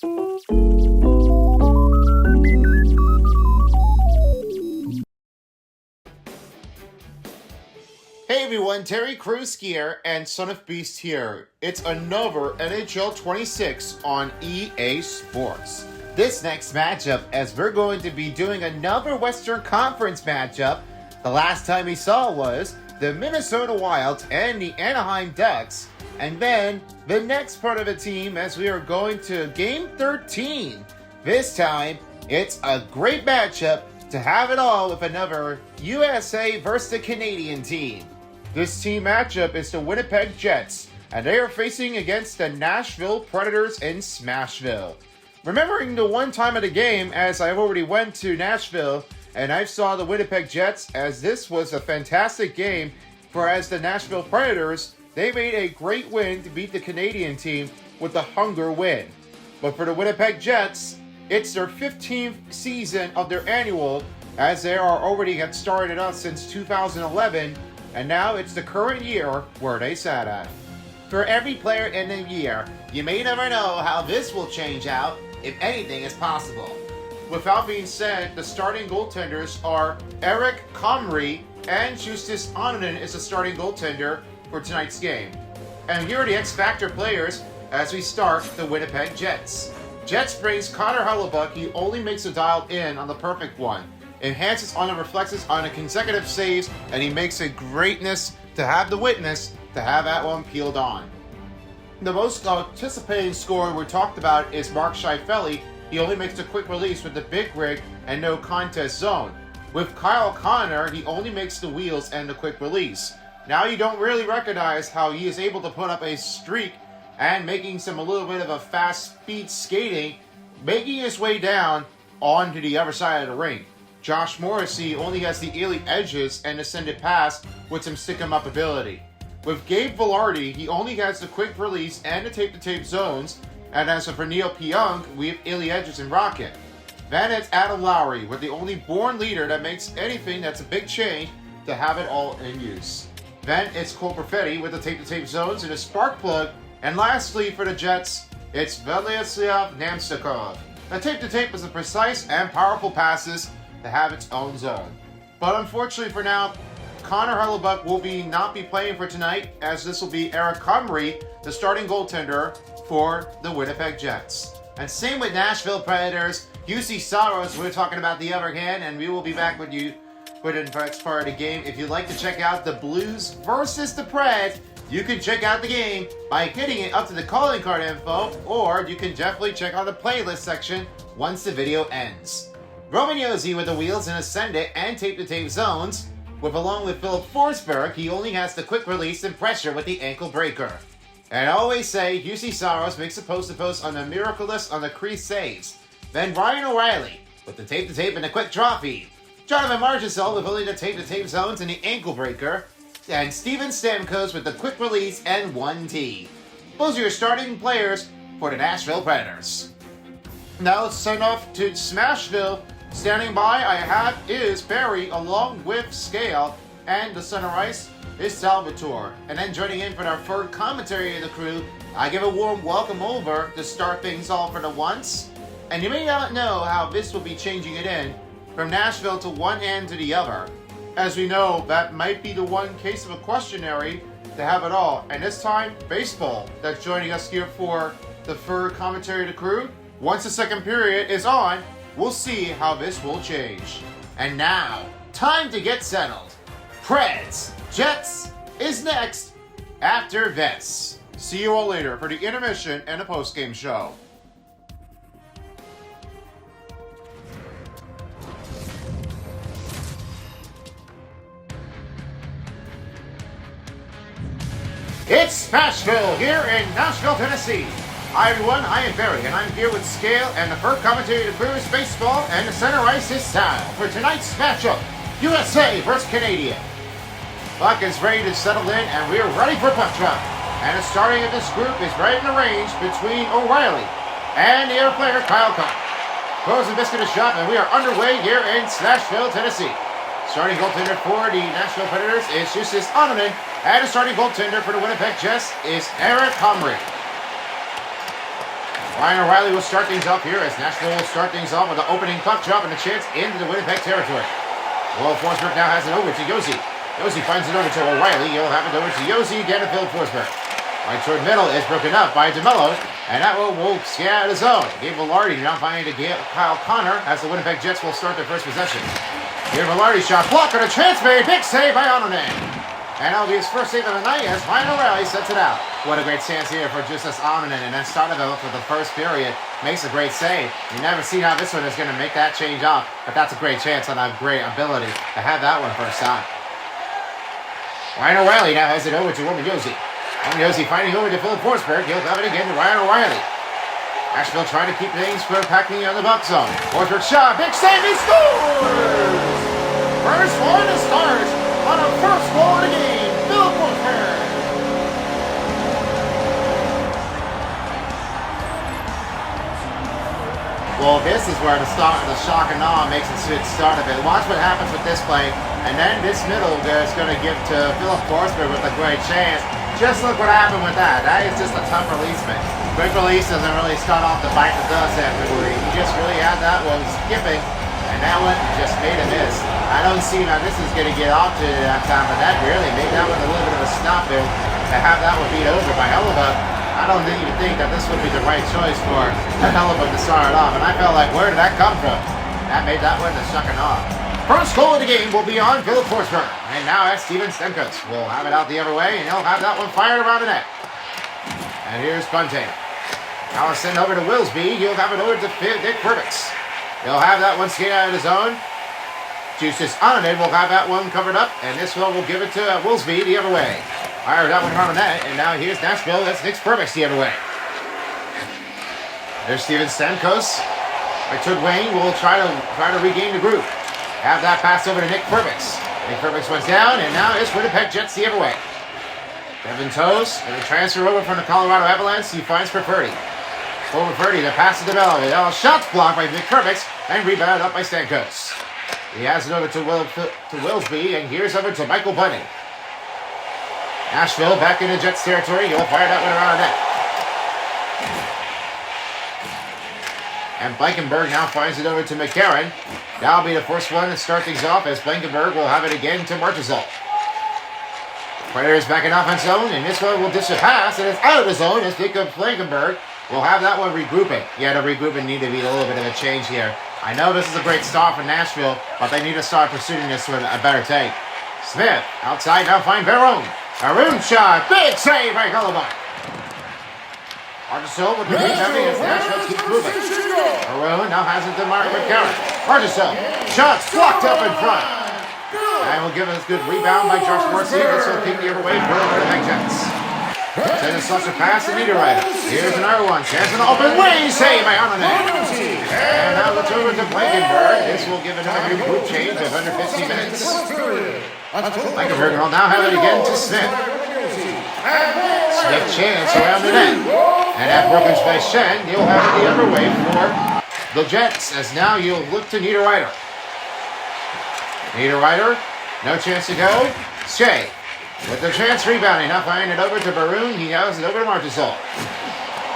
Hey everyone, Terry Crews here, and Son of Beast here. It's another NHL 26 on EA Sports. This next matchup, as we're going to be doing another Western Conference matchup, the last time we saw was the Minnesota Wild and the Anaheim Ducks, and then the next part of the team as we are going to Game 13. This time, it's a great matchup to have it all with another USA versus the Canadian team. This team matchup is the Winnipeg Jets, and they are facing against the Nashville Predators in Smashville. Remembering the one time of the game, as I already went to Nashville, and I saw the Winnipeg Jets, as this was a fantastic game, for as the Nashville Predators, they made a great win to beat the Canadian team with a hunger win. But for the Winnipeg Jets, it's their 15th season of their annual, as they are already had started out since 2011, and now it's the current year where they sat at. For every player in the year, you may never know how this will change out, if anything is possible. With that being said, the starting goaltenders are Eric Comrie and Justus Onanen is the starting goaltender for tonight's game. And here are the X-Factor players as we start the Winnipeg Jets. Jets brings Connor Hellebuyck. He only makes a dialed in on the perfect one. Enhances on the reflexes on the consecutive saves, and he makes a greatness to have the witness to have that one peeled on. The most anticipating scorer we talked about is Mark Scheifele. He only makes a quick release with the big rig and no contest zone. With Kyle Connor, he only makes the wheels and the quick release. Now you don't really recognize how he is able to put up a streak and making a little bit of a fast speed skating, making his way down onto the other side of the rink. Josh Morrissey only has the elite edges and ascended pass with some stick-em-up ability. With Gabe Vilardi, he only has the quick release and the tape-to-tape zones, and as for Neil Pionk, we have elite edges and rocket. Then it's Adam Lowry, with the only born leader that makes anything that's a big change to have it all in use. Then it's Cole Perfetti with the tape-to-tape zones and a spark plug, and lastly for the Jets, it's Vladislav Namstnikov. The tape-to-tape is the precise and powerful passes to have its own zone. But unfortunately for now, Connor Hellebuyck will not be playing for tonight, as this will be Eric Comrie, the starting goaltender for the Winnipeg Jets. And same with Nashville Predators. UC Saros, we're talking about the other hand, and we will be back with you for the next part of the game. If you'd like to check out the Blues versus the Preds, you can check out the game by hitting it up to the calling card info, or you can definitely check out the playlist section once the video ends. Roman Josi with the wheels and ascendant and tape-to-tape zones. Along with Philip Forsberg, he only has the quick release and pressure with the ankle breaker. And I always say, UC Saros makes a post-to-post on the miraculous on the crease saves. Then Ryan O'Reilly with the tape-to-tape and the quick draw feed. Jonathan Marchessault with only the tape-to-tape zones and the ankle breaker. And Steven Stamkos with the quick release and 1T. Those are your starting players for the Nashville Predators. Now let's send off to Smashville. Standing by I have is Barry along with Scale, and the center ice is Salvatore. And then joining in for our third commentary of the crew, I give a warm welcome over to start things off for the once. And you may not know how this will be changing it in from Nashville to one end to the other. As we know, that might be the one case of a questionary to have it all. And this time, baseball that's joining us here for the third commentary of the crew. Once the second period is on, we'll see how this will change. And now, time to get settled. Preds Jets is next after this. See you all later for the intermission and the postgame show. It's Smashville here in Nashville, Tennessee. Hi everyone, I am Barry, and I'm here with Scale, and the first commentary to Brewers Baseball, and the center ice is Sal. For tonight's matchup, USA versus Canadian. Puck is ready to settle in, and we are ready for puck drop. And the starting of this group is right in the range between O'Reilly and the other player, Kyle Connor. Frozen biscuit is shot, and we are underway here in Nashville, Tennessee. Starting goaltender for the Nashville Predators is Justus Onanen, and the starting goaltender for the Winnipeg Jets is Eric Comrie. Ryan O'Reilly will start things off here as Nashville will start things off with the opening puck drop and a chance into the Winnipeg territory. Will Forsberg now has it over to Josi. Josi finds it over to O'Reilly. He'll have it over to Josi again to Phil Forsberg. Right toward middle is broken up by DeMello, and that will stay out of the zone. Gabe Velarde now finding to Kyle Connor as the Winnipeg Jets will start their first possession. Here Velarde shot blocked and a chance made. Big save by Ononen. And that'll be his first save of the night as Ryan O'Reilly sets it out. What a great chance here for Justus Ononen, and then started out for the first period. Makes a great save. You never see how this one is going to make that change off, but that's a great chance and a great ability to have that one first time. Ryan O'Reilly now has it over to Roman Josi. Josi finding over to Philip Forsberg. He'll have it again to Ryan O'Reilly. Nashville trying to keep things from packing on the buck zone. Forsberg shot, big save, he scores! First one to start on a first goal of the game, Philip Forsberg. Well, this is where the shock and awe makes it start a bit. Watch what happens with this play, and then this middle is going to give to Philip Forsberg with a great chance. Just look what happened with that. That is just a tough release, man. Quick release doesn't really start off the bite the dust afterward. He just really had that one skipping, and that one just made a miss. I don't see how this is going to get off to that time, but that really made that one a little bit of a stop there to have that one beat over by Hellebuyck. I don't even think that this would be the right choice for Hellebuyck to start it off, and I felt like, where did that come from? That made that one the sucking off. First goal of the game will be on Philip Forsberg. And now as Steven Stamkos will have it out the other way, and he'll have that one fired around the net. And here's Bunting. Now it's sent over to Willsby. He'll have it over to Dick Perbix. He'll have that one skate out of the zone. Justus Ononen will have that one covered up, and this one will give it to Willsby the other way. Fired that one around the net, and now here's Nashville. That's Dick Perbix the other way. There's Steven Stamkos. Richard Wayne will try to regain the group. Have that pass over to Nick Perbix. Nick Perbix went down, and now it's Winnipeg Jets the other way. Devin Toews, and a transfer over from the Colorado Avalanche. He finds Preferty. For Preferty, the pass to DeMello. Shots blocked by Nick Perbix, and rebounded up by Stamkos. He has it over to Willsby, and here's over to Michael Bunting. Nashville back into Jets territory. He'll fire that one around the net. And Blankenberg now finds it over to McCarron. That'll be the first one to start things off as Blankenberg will have it again to Marchessault. Predators back in offense zone, and this one will dish a pass, and it's out of the zone as Jacob Blankenberg will have that one regrouping. Yeah, the regrouping need to be a little bit of a change here. I know this is a great start for Nashville, but they need to start pursuing this with a better take. Smith, outside, now find Barone. Barone shot, big save by Hellebuyck. Marchessault with the rebounding as Nashville keeps moving. Barone now has it to Mark McCarron. Marchessault, shots blocked up in front. And will give us a good rebound by Josh Morrissey. This will take the other way for the Winnipeg Jets. Send a slush pass to Niederreiter. Here's another one. Chance in the open way. Save by Ononen. And now let's over to Blankenberg. This will give another group change of under 15 minutes. Blankenberg will now have it again to Smith. Smith chance around the net. And that broken by Shen. You'll have it the other way for the Jets. As now you'll look to Niederreiter. Niederreiter, no chance to go. Shea with the chance rebounding. Now finding it over to Barone. He has it over to Marchessault.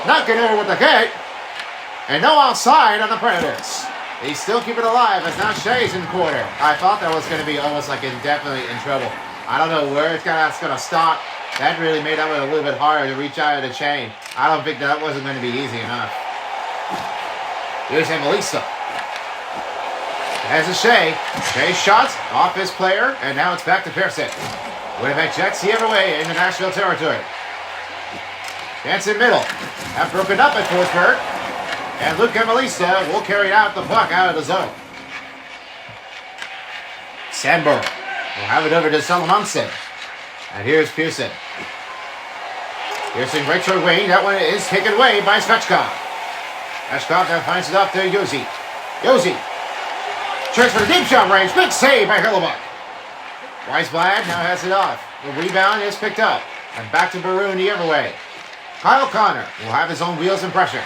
Knocking over with the kick. And no outside on the Predators. They still keep it alive as now Shea's in quarter. I thought that was going to be almost like indefinitely in trouble. I don't know where it's going to stop. That really made that one a little bit harder to reach out of the chain. I don't think that wasn't going to be easy enough. Here's Emelisa. Has a Shea. Shea shots off his player, and now it's back to Pearson. Winnipeg Jets the other way into Nashville territory. Chance in middle. Have broken up at Forsberg. And Luke Emelisa will carry out the puck out of the zone. Sandberg will have it over to Salomonson. And here's Pearson. Pearson right toward Wayne. That one is taken away by Svechkov. Svechkov now finds it up to Josi. Josi. Chance for the deep shot range. Big save by Hellebuyck. Weisblad now has it off. The rebound is picked up. And back to Barone the other way. Kyle Connor will have his own wheels and pressure.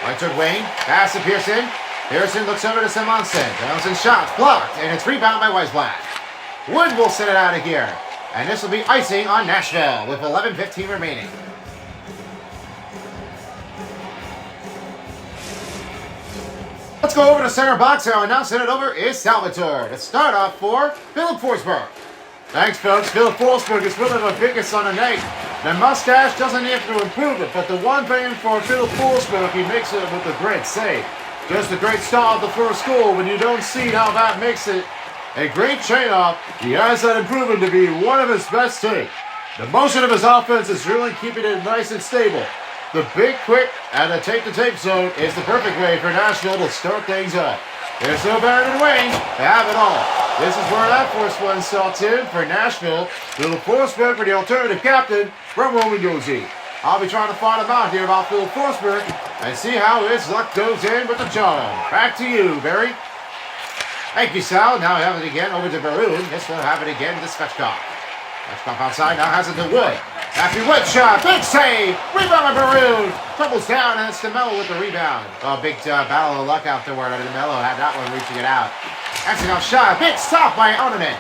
Right toward Wayne. Pass to Pearson. Pearson looks over to Simonson. Johnson shots blocked. And it's rebounded by Weisblad. Wood will send it out of here. And this will be icing on Nashville with 11:15 remaining. Let's go over to center box here, and now send it over is Salvatore to start off for Philip Forsberg. Thanks, folks. Philip Forsberg is really the biggest on the night. The mustache doesn't have to improve it, but the one thing for Philip Forsberg, he makes it with a great save. Just a great start of the first goal. When you don't see how that makes it a great trade-off, he has that improvement to be one of his best takes. The motion of his offense is really keeping it nice and stable. The big, quick, and the tape-to-tape zone is the perfect way for Nashville to start things up. There's no better than Wayne to have it all. This is where that first one starts in for Nashville. Philip Forsberg for the alternative captain from Roman Josi. I'll be trying to find him out here about Philip Forsberg and see how his luck goes in with the charm. Back to you, Barry. Thank you, Sal. Now I have it again over to Baroon. This will have it again to Svechkov. Svechkov outside, now has it to Wood. Matthew Wood shot, big save, rebound by Baroon. Troubles down, and it's DeMello with the rebound. Oh, big battle of luck afterward. DeMello had that one reaching it out. Excellent shot, big stop by Onanen.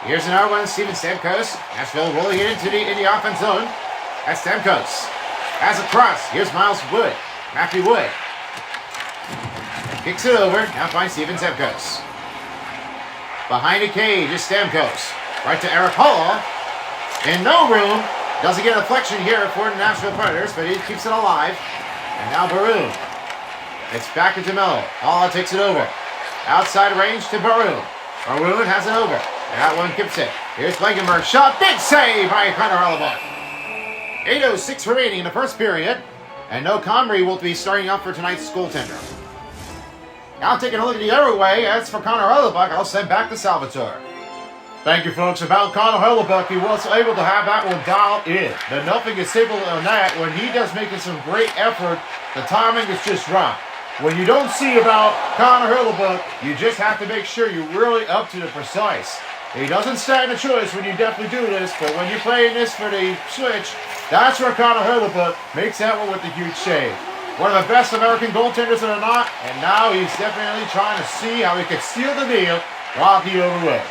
Here's another one, Steven Stamkos. Nashville rolling it into the offense zone. That's Stamkos. Has a cross, here's Miles Wood. Matthew Wood. Kicks it over, now finds Steven Stamkos. Behind the cage is Stamkos. Right to Eric Hall. In no room. Doesn't get a deflection here for the Nashville Predators, but he keeps it alive. And now Baroon. It's back to DeMello. Hall takes it over. Outside range to Baroon. Baroon has it over. And that one keeps it. Here's Blankenberg. Shot. Big save by Connor Hellebuyck. 8:06 remaining in the first period. And no Comrie will be starting up for tonight's goaltender. Now taking a look at the other way. As for Connor Hellebuyck, I'll send back to Salvatore. Thank you, folks. About Connor Hellebuyck, he was able to have that one dialed in. The nothing is stable on that. When he does making some great effort, the timing is just right. When you don't see about Connor Hellebuyck, you just have to make sure you're really up to the precise. He doesn't stand a choice when you definitely do this, but when you're playing this for the switch, that's where Connor Hellebuyck makes that one with the huge save. One of the best American goaltenders in the knot, and now he's definitely trying to see how he could steal the deal while the other way.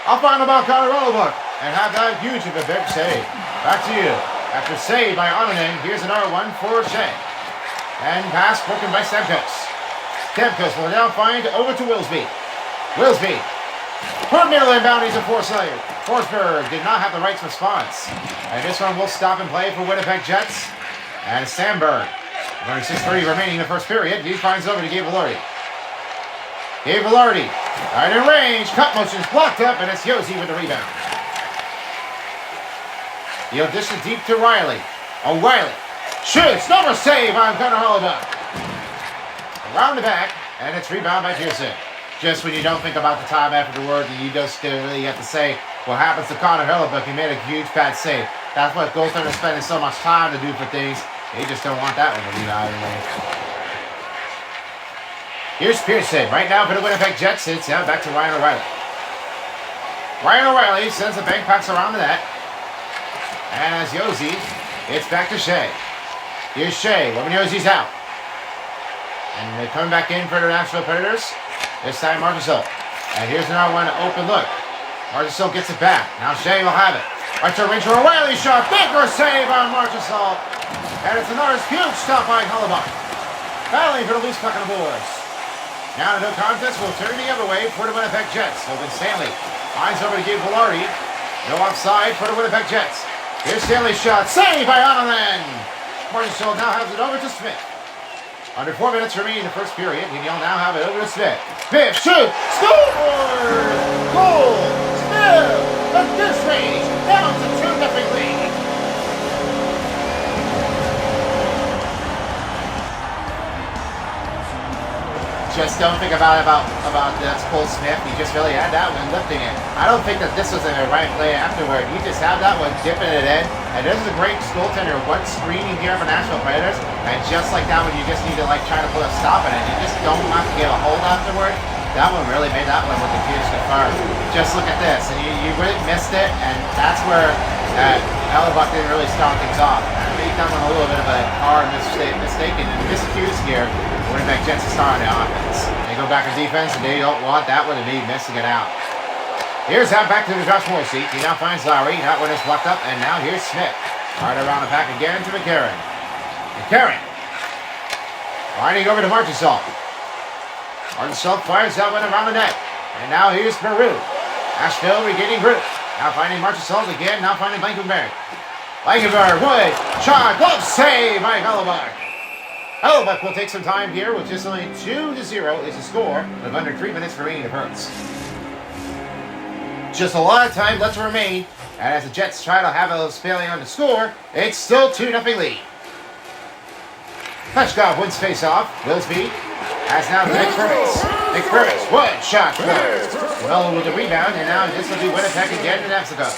I'll find about Connor Hellebuyck and have that huge of a big save. Back to you. After save by Onanen, here's another one for Shea. And pass broken by Stamkos. Stamkos will now find over to Wilsby. Wilsby. Per middle inbound, he's a Forsberg. Forsberg did not have the right response. And this one will stop and play for Winnipeg Jets. And Sandberg. Only 6:30 remaining in the first period. He finds over to Gabe Vilardi. Gabe Vilardi. Right in range. Cut motion is blocked up, and it's Josi with the rebound. The audition deep to Riley. O'Reilly. Shoots. Number save on Connor Hellebuyck. Around the back, and it's rebound by Pearson. Just when you don't think about the time afterward, you just really have to say what happens to Connor Hellebuyck. He made a huge bad save. That's what goaltenders spending so much time to do for things. They just don't want that one to leave out of the way. Here's Pearson. Right now for the Winnipeg Jets, it's now back to Ryan O'Reilly. Ryan O'Reilly sends the bank pass around the net. And as Josi, it's back to Shea. Here's Shea. When Josi's out. And they're coming back in for the Nashville Predators. This time Marchessault. And here's another one, open look. Marchessault gets it back. Now Shea will have it. Right to range for O'Reilly shot. Bigger save on Marchessault. And it's another huge stop by Hellebuyck. Battling for the loose puck on the boards. Now the no contest will turn the other way for the Winnipeg Jets. Logan Stanley finds over to Gabe Vilardi. No offside for the Winnipeg Jets. Here's Stanley's shot. Saved by Onanen. Marchessault now has it over to Smith. Under 4 minutes remaining in the first period. And he'll now have it over to Smith. Smith shoots. Scores! Goal! Smith at this range. Down to 2-0 lead. Just don't think about that's Cole Smith. He just really had that one lifting it. I don't think that this was a right play afterward. He just had that one dipping it in. And this is a great goaltender. One screening here for Nashville Predators. And just like that one, you just need to try to put a stop in it. You just don't have to give a hold afterward. That one really made that one with the huge confirm. Just look at this. And you really missed it. And that's where Hellebuyck didn't really start things off. I made that one a little bit of a hard mistake. And miscues here. Winnipeg Jets are starting the offense. They go back to defense, and they don't want that one to be missing it out. Here's that back to the Josh Morrissey. He now finds Lowry. That one is blocked up, and now here's Smith. Hard around the pack again to McCarron. McCarron. Finding over to Marchessault. Marchessault fires that one around the net. And now here's Peru. Nashville regaining grip. Now finding Marchessault again. Now finding Blankenberg. Blankenberg, Wood, shot, glove save by Hellebuck. Hellebuck will take some time here with just only 2-0 is the score with under 3 minutes remaining to Hurts. Just a lot of time left to remain. And as the Jets try to have a failing on the score, it's still 2-0 lead. Peshkov wins face-off. Willsby has now Nick First. Nick First, Wood, shot, close. Well with the rebound, and now this will be Winnipeg again in Amsterdam.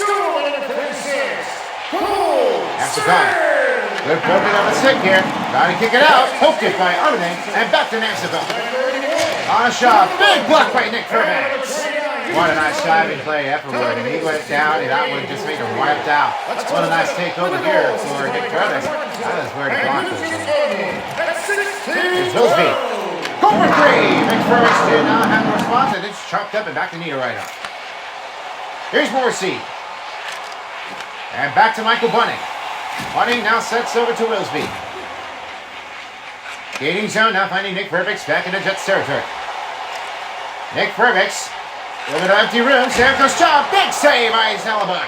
Amsterdam. Good broken on the stick here. Trying to kick it out. Poked it by Arming, and back to Amsterdam. On a shot. Big block by Nick Fairbanks. What a nice diving play effortward, and he went down, and that one just made him wiped out. What a nice takeover here for Nick Fairbanks. That is where the block was. Here's Hillsby. Go for three. Nick Fairbanks did not have a response, and it's chopped up and back to Niederreiter. Here's Morrissey. And back to Michael Bunning. Bunning now sets over to Willsby. Gaining zone, now finding Nick Fairbanks back in the Jets territory. Nick Fairbanks. A little bit of empty room. Stamkos job. Big save by Hellebuck.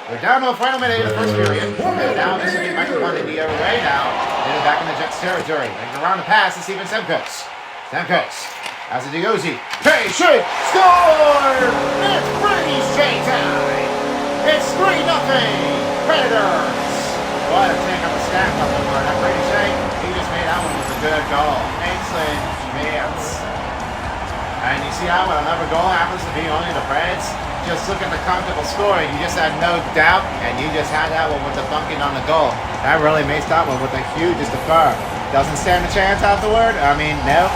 We're down to a final minute in the first period. And now this will be Michael Bunting the other way now. Getting back in the Jets territory. And around the pass to Steven Stamkos. Stamkos. As a Digozi. Hey, shoot! Score! It's Brady Shea time! It's 3-0 Predators! What a take on the staff up over that Brady Shea. He just made that one with a good goal. Excellent chance. And you see how when another goal happens to be only the Preds? Just look at the comfortable score, and you just had no doubt, and you just had that one with the bunking on the goal. That really makes that one with the hugest defer. Doesn't stand a chance afterward? I mean, no.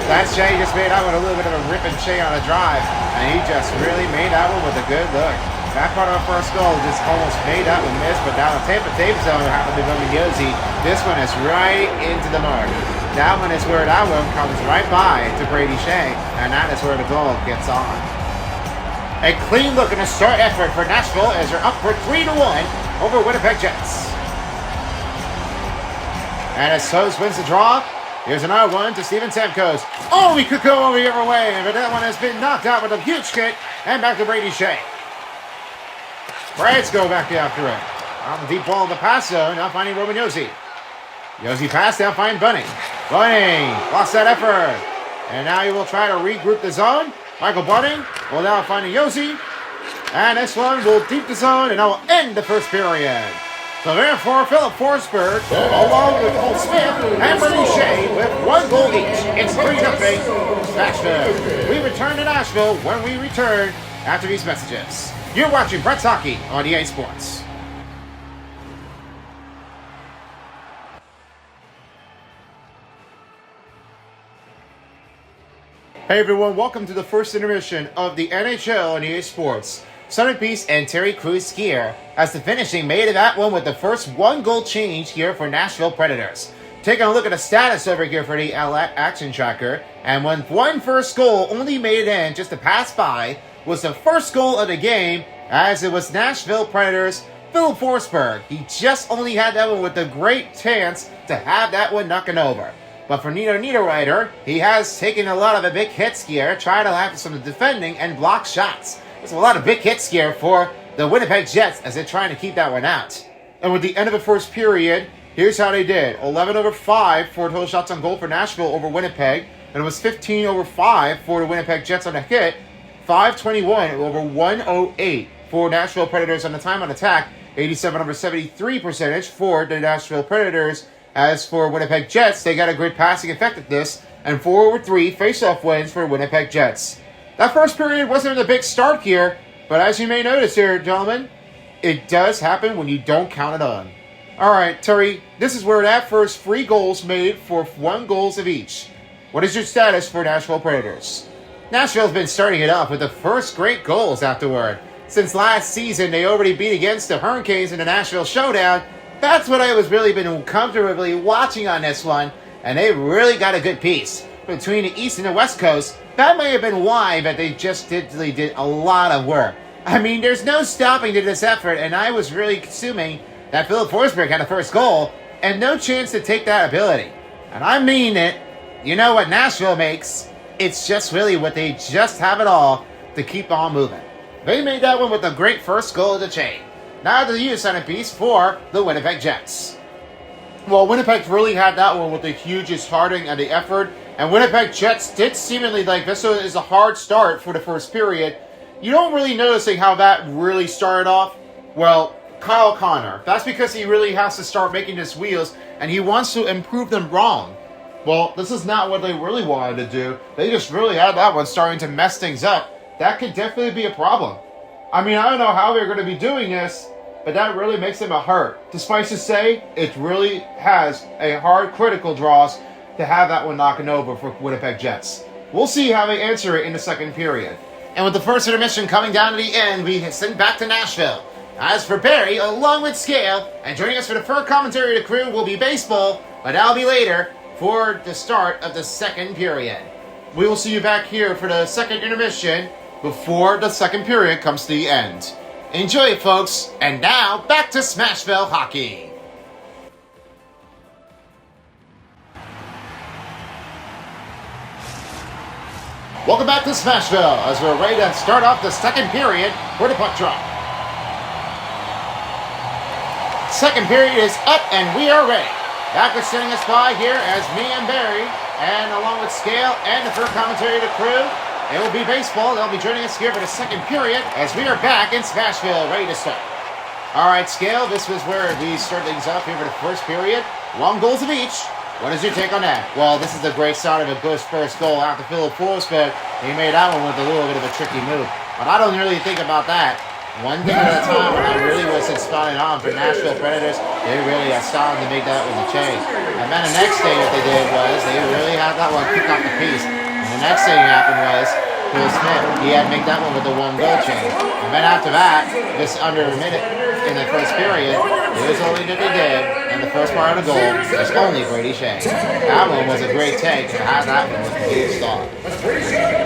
That Shea just made that one a little bit of a rip and Shea on a drive, and he just really made that one with a good look. That part of our first goal just almost made that one miss, but down the tape zone happened to be Yosi. This one is right into the mark. That one is where that one comes right by to Brady Shea, and that is where the goal gets on. A clean look and a start effort for Nashville as they're up for 3-1 over Winnipeg Jets. And as Sos wins the draw, here's another one to Steven Stamkos. Oh, he could go over the other way, but that one has been knocked out with a huge hit, and back to Brady Shea. Preds go back after it. On the deep ball of the pass zone, now finding Roman Josi. Josi pass, now find Bunning. Bunning lost that effort. And now he will try to regroup the zone. Michael Bunning will now find Josi. And this one will deep the zone, and that will end the first period. So therefore, Philip Forsberg, along with Cole Smith and Brady Shea, with 1 goal each. It's 3-0 Nashville. We return to Nashville when we return after these messages. You're watching Brett's Hockey on EA Sports. Hey everyone, welcome to the first intermission of the NHL on EA Sports. Son of Beast and Terry Crews skier as the finishing made of that one with the first 1 goal change here for Nashville Predators. Taking a look at the status over here for the action tracker, and when one first goal only made it in just to pass by, was the first goal of the game, as it was Nashville Predators, Philip Forsberg. He just only had that one with a great chance to have that one knocking over. But for Niederreiter, he has taken a lot of the big hits here, trying to have some defending and block shots. There's a lot of big hits here for the Winnipeg Jets as they're trying to keep that one out. And with the end of the first period, here's how they did. 11/5 for total shots on goal for Nashville over Winnipeg, and it was 15/5 for the Winnipeg Jets on a hit. 521 over 108 for Nashville Predators on the time on attack. 87/73 percentage for the Nashville Predators. As for Winnipeg Jets, they got a great passing effectiveness and 4/3 face-off wins for Winnipeg Jets. That first period wasn't a big start here, but as you may notice here, gentlemen, it does happen when you don't count it on. Alright, Terry, this is where that first 3 goals made for 1 goals of each. What is your status for Nashville Predators? Nashville's been starting it off with the first great goals afterward. Since last season, they already beat against the Hurricanes in the Nashville Showdown. That's what I was really been comfortably watching on this one, and they really got a good piece. Between the East and the West Coast, that may have been why, but they just did a lot of work. I mean, there's no stopping to this effort, and I was really assuming that Philip Forsberg had the first goal, and no chance to take that ability. And I mean it. You know what Nashville makes? It's just really what they just have it all to keep on moving. They made that one with a great first goal of the chain. Now to the centerpiece for the Winnipeg Jets. Well, Winnipeg really had that one with the hugest hearting and the effort. And Winnipeg Jets did seemingly like this is a hard start for the first period. You don't really noticing how that really started off. Well, Kyle Connor. That's because he really has to start making his wheels and he wants to improve them wrong. Well, this is not what they really wanted to do. They just really had that one starting to mess things up. That could definitely be a problem. I mean, I don't know how they're going to be doing this, but that really makes them a hurt. Despite to say, it really has a hard critical draws to have that one knocking over for Winnipeg Jets. We'll see how they answer it in the second period. And with the first intermission coming down to the end, we send back to Nashville. As for Barry, along with Scale, and joining us for the first commentary of the crew will be baseball, but that'll be later for the start of the second period. We will see you back here for the second intermission before the second period comes to the end. Enjoy it, folks, and now back to Smashville Hockey. Welcome back to Smashville as we're ready to start off the second period for the puck drop. Second period is up and we are ready. Back with sending us by here as me and Barry, and along with Scale and the first commentary of the crew, it will be baseball. They'll be joining us here for the second period as we are back in Smashville, ready to start. All right, Scale, this was where we start things off here for the first period. Long goals of each. What is your take on that? Well, this is a great start of a good first goal out to Philip Force, but he made that one with a little bit of a tricky move. But I don't really think about that. One thing at a time when I really was spotting on for Nashville Predators, they really started to make that one a change. And then the next thing that they did was they really had that one kick off the piece. And the next thing that happened was Phil Smith, he had to make that one with the one goal change. And then after that, just under a minute in the first period, it was only that they did, and the first part of the goal was only Brady Shea. That one was a great take, and had that one was a huge start.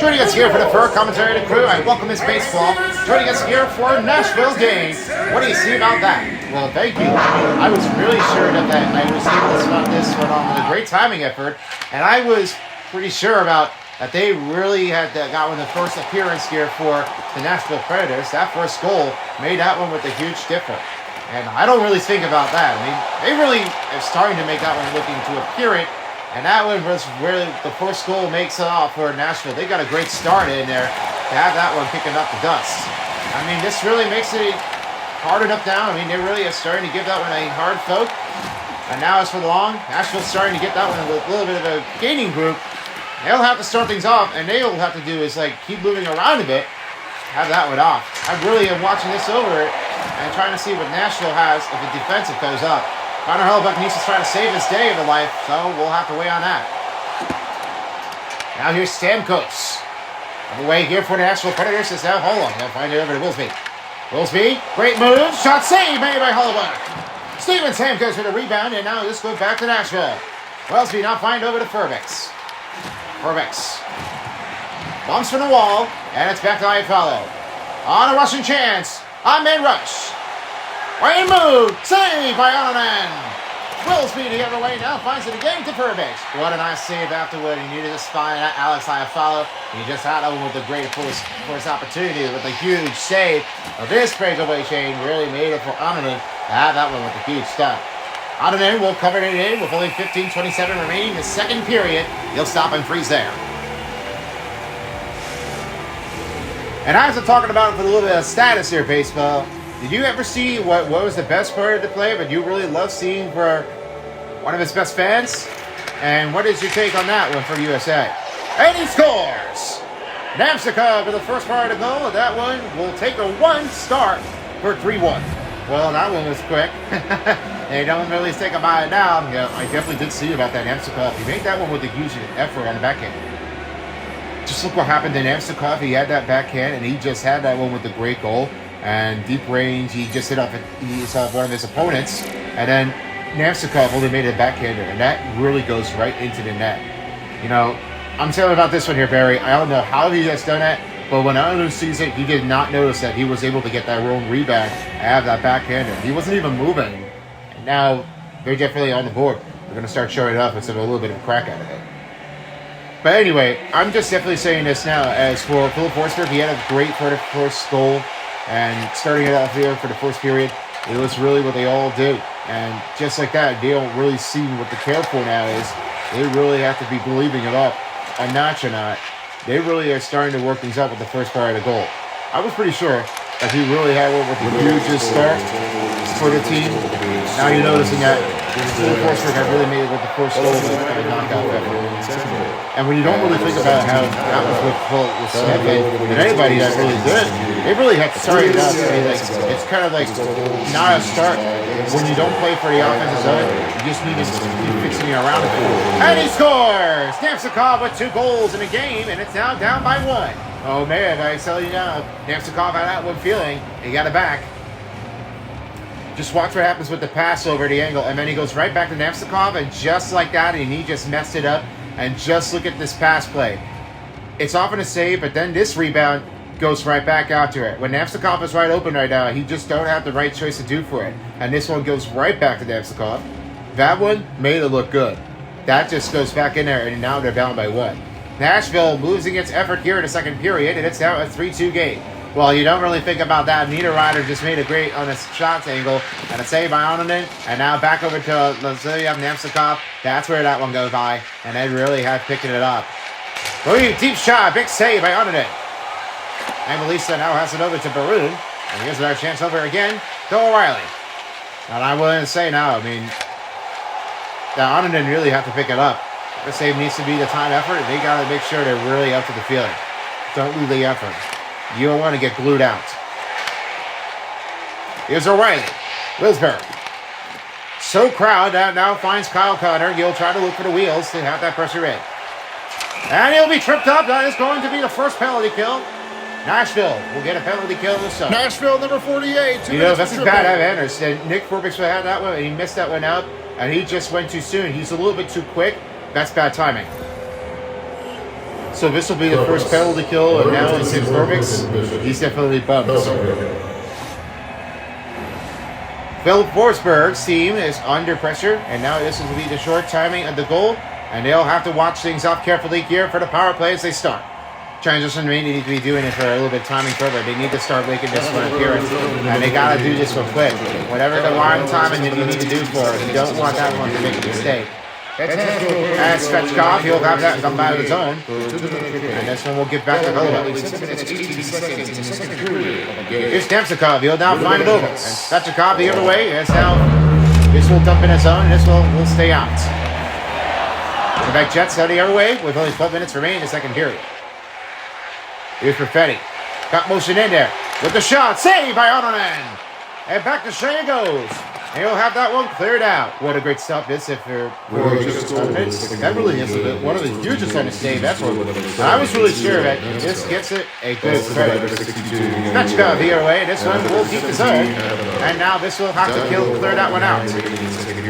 Joining us here for the first commentary of the crew, I welcome Miss Baseball. Joining us here for Nashville game. What do you see about that? Well, thank you. I was really sure that I was able to spot this one on with a great timing effort, and I was pretty sure about that they really had got one the first appearance here for the Nashville Predators. That first goal made that one with a huge difference. And I don't really think about that. I mean, they really are starting to make that one looking to appear it. And that one was really the first goal makes it off for Nashville. They got a great start in there to have that one kicking up the dust. I mean, this really makes it hard enough now. I mean, they really are starting to give that one a hard poke. And now as for the long, Nashville's starting to get that one with a little bit of a gaining group. They'll have to start things off, and they'll have to do is like keep moving around a bit, have that one off. I really am watching this over it and trying to see what Nashville has if the defensive goes up. Connor Hellebuyck needs to try to save his day of the life, so we'll have to wait on that. Now here's Stamkos. Away here for the Nashville Predators is now Holland. He'll find it over to Willsby. Willsby, great move, shot save made by Hellebuyck. Steven Stamkos with a rebound, and now this goes back to Nashville. Willsby now find over to Furbix. Furbix bumps from the wall, and it's back to Iafallo. On a rushing chance. On-man rush. Way move. Save by Ononen. Willsby the other way now finds it again to Furbix. What a nice save afterward. He needed to find Alex Iafallo. He just had that one with a great first opportunity with a huge save of this breakaway chain. Really made it for Ononen to have that one with a huge stop. Ononen will cover it in with only 15:27 remaining in the second period. He'll stop and freeze there. And as I'm talking about for a little bit of status here, baseball, did you ever see what was the best player to play, but you really love seeing for one of his best fans? And what is your take on that one for USA? And he scores! Namstikov with the first part of the goal. That one will take a one start for 3-1. Well, that one was quick. They don't really think about it now. Yeah, I definitely did see about that Namstikov. He made that one with a huge effort on the backhand. Just look what happened to Namstikov. He had that backhand, and he just had that one with the great goal. And deep range, he just hit off one of his opponents. And then Namstikov only made a backhander, and that really goes right into the net. You know, I'm telling you about this one here, Barry. I don't know how he has done that, but when I sees it, he did not notice that he was able to get that wrong rebound and have that backhander. He wasn't even moving. And now they're definitely on the board. They're going to start showing up instead of a little bit of a crack out of it. But anyway, I'm just definitely saying this now. As for Philip Forsberg, he had a great first goal. And starting it out there for the first period, it was really what they all do. And just like that, they don't really see what the care for now is. They really have to be believing it up a notch or not. They really are starting to work things out with the first part of the goal. I was pretty sure that he really had one with the hugest start for the team. Now you're noticing that Philip Forsberg had really made it with the first goal of the knockout effort. And when you don't really think about how that was with Smith and anybody that really did, they really have to start it out. It's kind of like not a start. When you don't play for the offensive zone, you just need to keep fixing it around it. And he scores! Namstnikov with 2 goals in a game, and it's now down by 1. Oh man, I tell you now, Namstnikov had that one feeling. He got it back. Just watch what happens with the pass over the angle, and then he goes right back to Namstnikov, and just like that, and he just messed it up. And just look at this pass play. It's often a save, but then this rebound goes right back out to it. When Namstnikov is right open right now, he just don't have the right choice to do for it. And this one goes right back to Namstnikov. That one made it look good. That just goes back in there, and now they're down by 1. Nashville losing its effort here in the second period, and it's now a 3-2 game. Well, you don't really think about that. Niederreiter just made a great on a shots angle and a save by Ononen. And now back over to Lazilyev Namstnikov. That's where that one goes by. And they really have picking it up. Deep shot. Big save by Ononen. And Melissa now has it over to Barun. And here's our chance over again to O'Reilly. And I'm willing to say now, I mean, that Ononen really have to pick it up. The save needs to be the time effort. They got to make sure they're really up to the feeling. Don't lose the effort. You don't want to get glued out. Here's O'Reilly. Wilsberg. So crowd that now finds Kyle Connor. He'll try to look for the wheels to have that pressure in. And he'll be tripped up. That is going to be the first penalty kill. Nashville will get a penalty kill this time. Nashville, number 48. You know, that's his bad Anders. And Nick Forbix had that one, and he missed that one out. And he just went too soon. He's a little bit too quick. That's bad timing. So this will be the first penalty kill, and now it's Nick Forbix. He's definitely bummed. Philip Forsberg's team is under pressure, and now this will be the short timing of the goal, and they'll have to watch things off carefully here for the power play as they start. Transition may need to be doing it for a little bit of timing further. They need to start making this one appearance, and they got to do this one quick. Whatever the line timing that you need to do for it, you don't want that one to make a mistake. And Svechkov, he'll have that come out of the zone. And this one will get back to Hova. Here's Namstnikov, he'll now find it over. And Svechkov the other way, as now this will dump in his zone, and this will stay out. Winnipeg Jets out the other way with only 12 minutes remaining in the second period. Here's Perfetti. Got motion in there with the shot. Saved by Ononen. And back to Shea goes. And he'll have that one cleared out. What a great stop this if for just minutes. That really is one of the hugest on the save effort. And I was really sure that this gets it a good credit. Svechkov the other way. This one will keep the zone. And now this will have to clear that one out.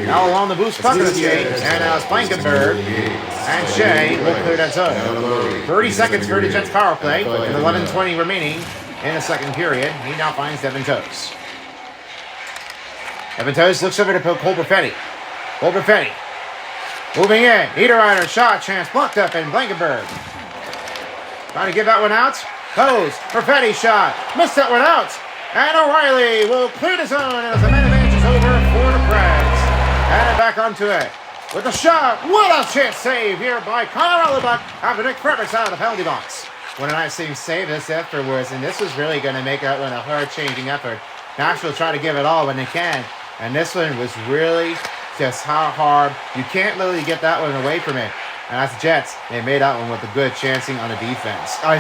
Now along the boost pocket of Shea. And now it's Blankenberg. And Shea will clear that zone. 30 seconds for the Jets power play. And 11:20 remaining in the second period. He now finds Devin Toews. Devin Toews looks over to Cole Perfetti. Cole Perfetti. Moving in. Niederreiter shot chance blocked up in Blankenberg. Trying to give that one out. Toews. Perfetti shot. Missed that one out. And O'Reilly will clear the zone as the man advantage is over for the Preds. And back onto it. With the shot. What a chance save here by Connor Hellebuck after Nick Fredericks out of the penalty box. What a nice thing save this afterwards. And this was really going to make that one a hard-changing effort. Nashville try to give it all when they can. And this one was really just how hard. You can't literally get that one away from it. And that's the Jets. They made that one with a good chancing on the defense. I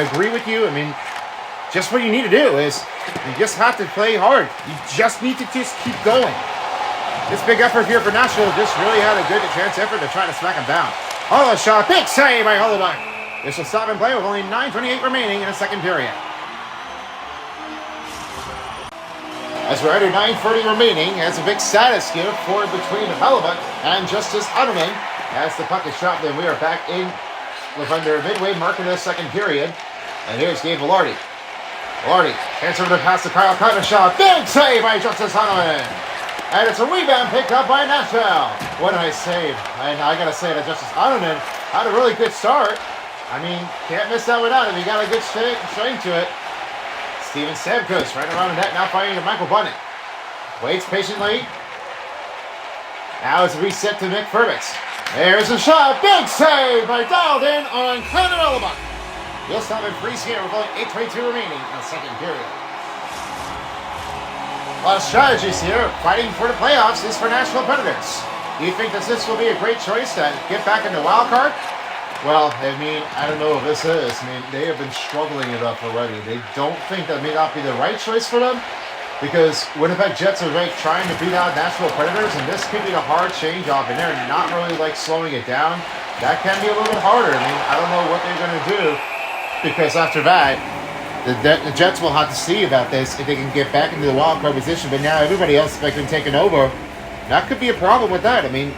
agree with you. I mean, just what you need to do is you just have to play hard. You just need to just keep going. This big effort here for Nashville just really had a good chance effort to try to smack him down. Oh, a shot. Big save by Hellebuck. This will stop and play with only 9:28 remaining in the second period. As we're under 9:30 remaining, has a big status here forward between Hellebuck and Justice Otterman. As the puck is shot, then we are back in with under a midway mark in the second period. And here's Gabe Velarde. Velarde hands over the pass to Kyle Connor shot. Big save by Justice Otterman. And it's a rebound picked up by Nashville. What a nice save. And I gotta say that Justice Ononen had a really good start. I mean, can't miss that one out if you got a good string to it. Steven Stamkos right around the net, now fighting to Michael Bunting. Waits patiently. Now it's a reset to Nick Furbix. There's a shot. Big save by dialed in on Connor Hellebuck. He'll stop and freeze here with only 8:22 remaining in the second period. A lot of strategies here. Fighting for the playoffs is for Nashville Predators. Do you think that this will be a great choice to get back in the wild card? Well, I mean, I don't know if this is. I mean, they have been struggling enough already. They don't think that may not be the right choice for them because Winnipeg Jets are like trying to beat out Nashville Predators, and this could be a hard change-off, and they're not really like slowing it down. That can be a little bit harder. I mean, I don't know what they're going to do because after that, the Jets will have to see about this if they can get back into the wild card position. But now everybody else has been taken over. That could be a problem with that. I mean,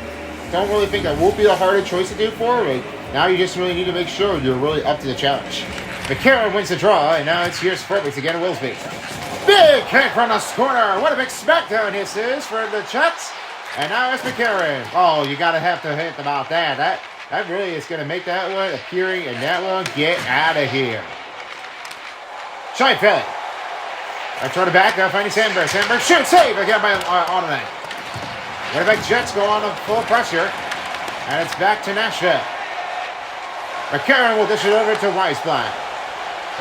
don't really think that will be the harder choice to do for it. Now you just really need to make sure you're really up to the challenge. McCarron wins the draw, and now it's here's Furbix again at Willsby. Big kick from the corner. What a big smackdown this is for the Jets. And now it's McCarron. Oh, you got to have to hint about that. That really is going to make that one appearing in that one. Get out of here. Scheinfeld. I try to back, finding Sandberg. Sandberg shoot, save again by Ononen. Winnipeg Jets go on full pressure, and it's back to Nashville. McCarron will dish it over to Weisblatt.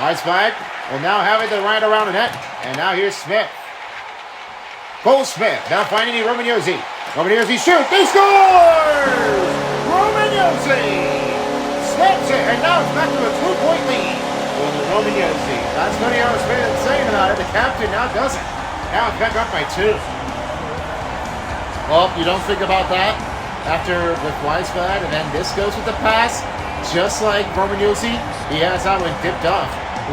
Weisblatt will now have it right around the net, and now here's Smith. Cole Smith now finding Roman Josi. Roman Josi shoot, he scores! Roman Josi snaps it, and now it's back to a 2-point lead. Roman Josi. That's what I was saying about it. The captain now does it. Now it's back up by 2. Well, you don't think about that after with Weisblatt, and then this goes with the pass. Just like Roman Josi, he has that one dipped off.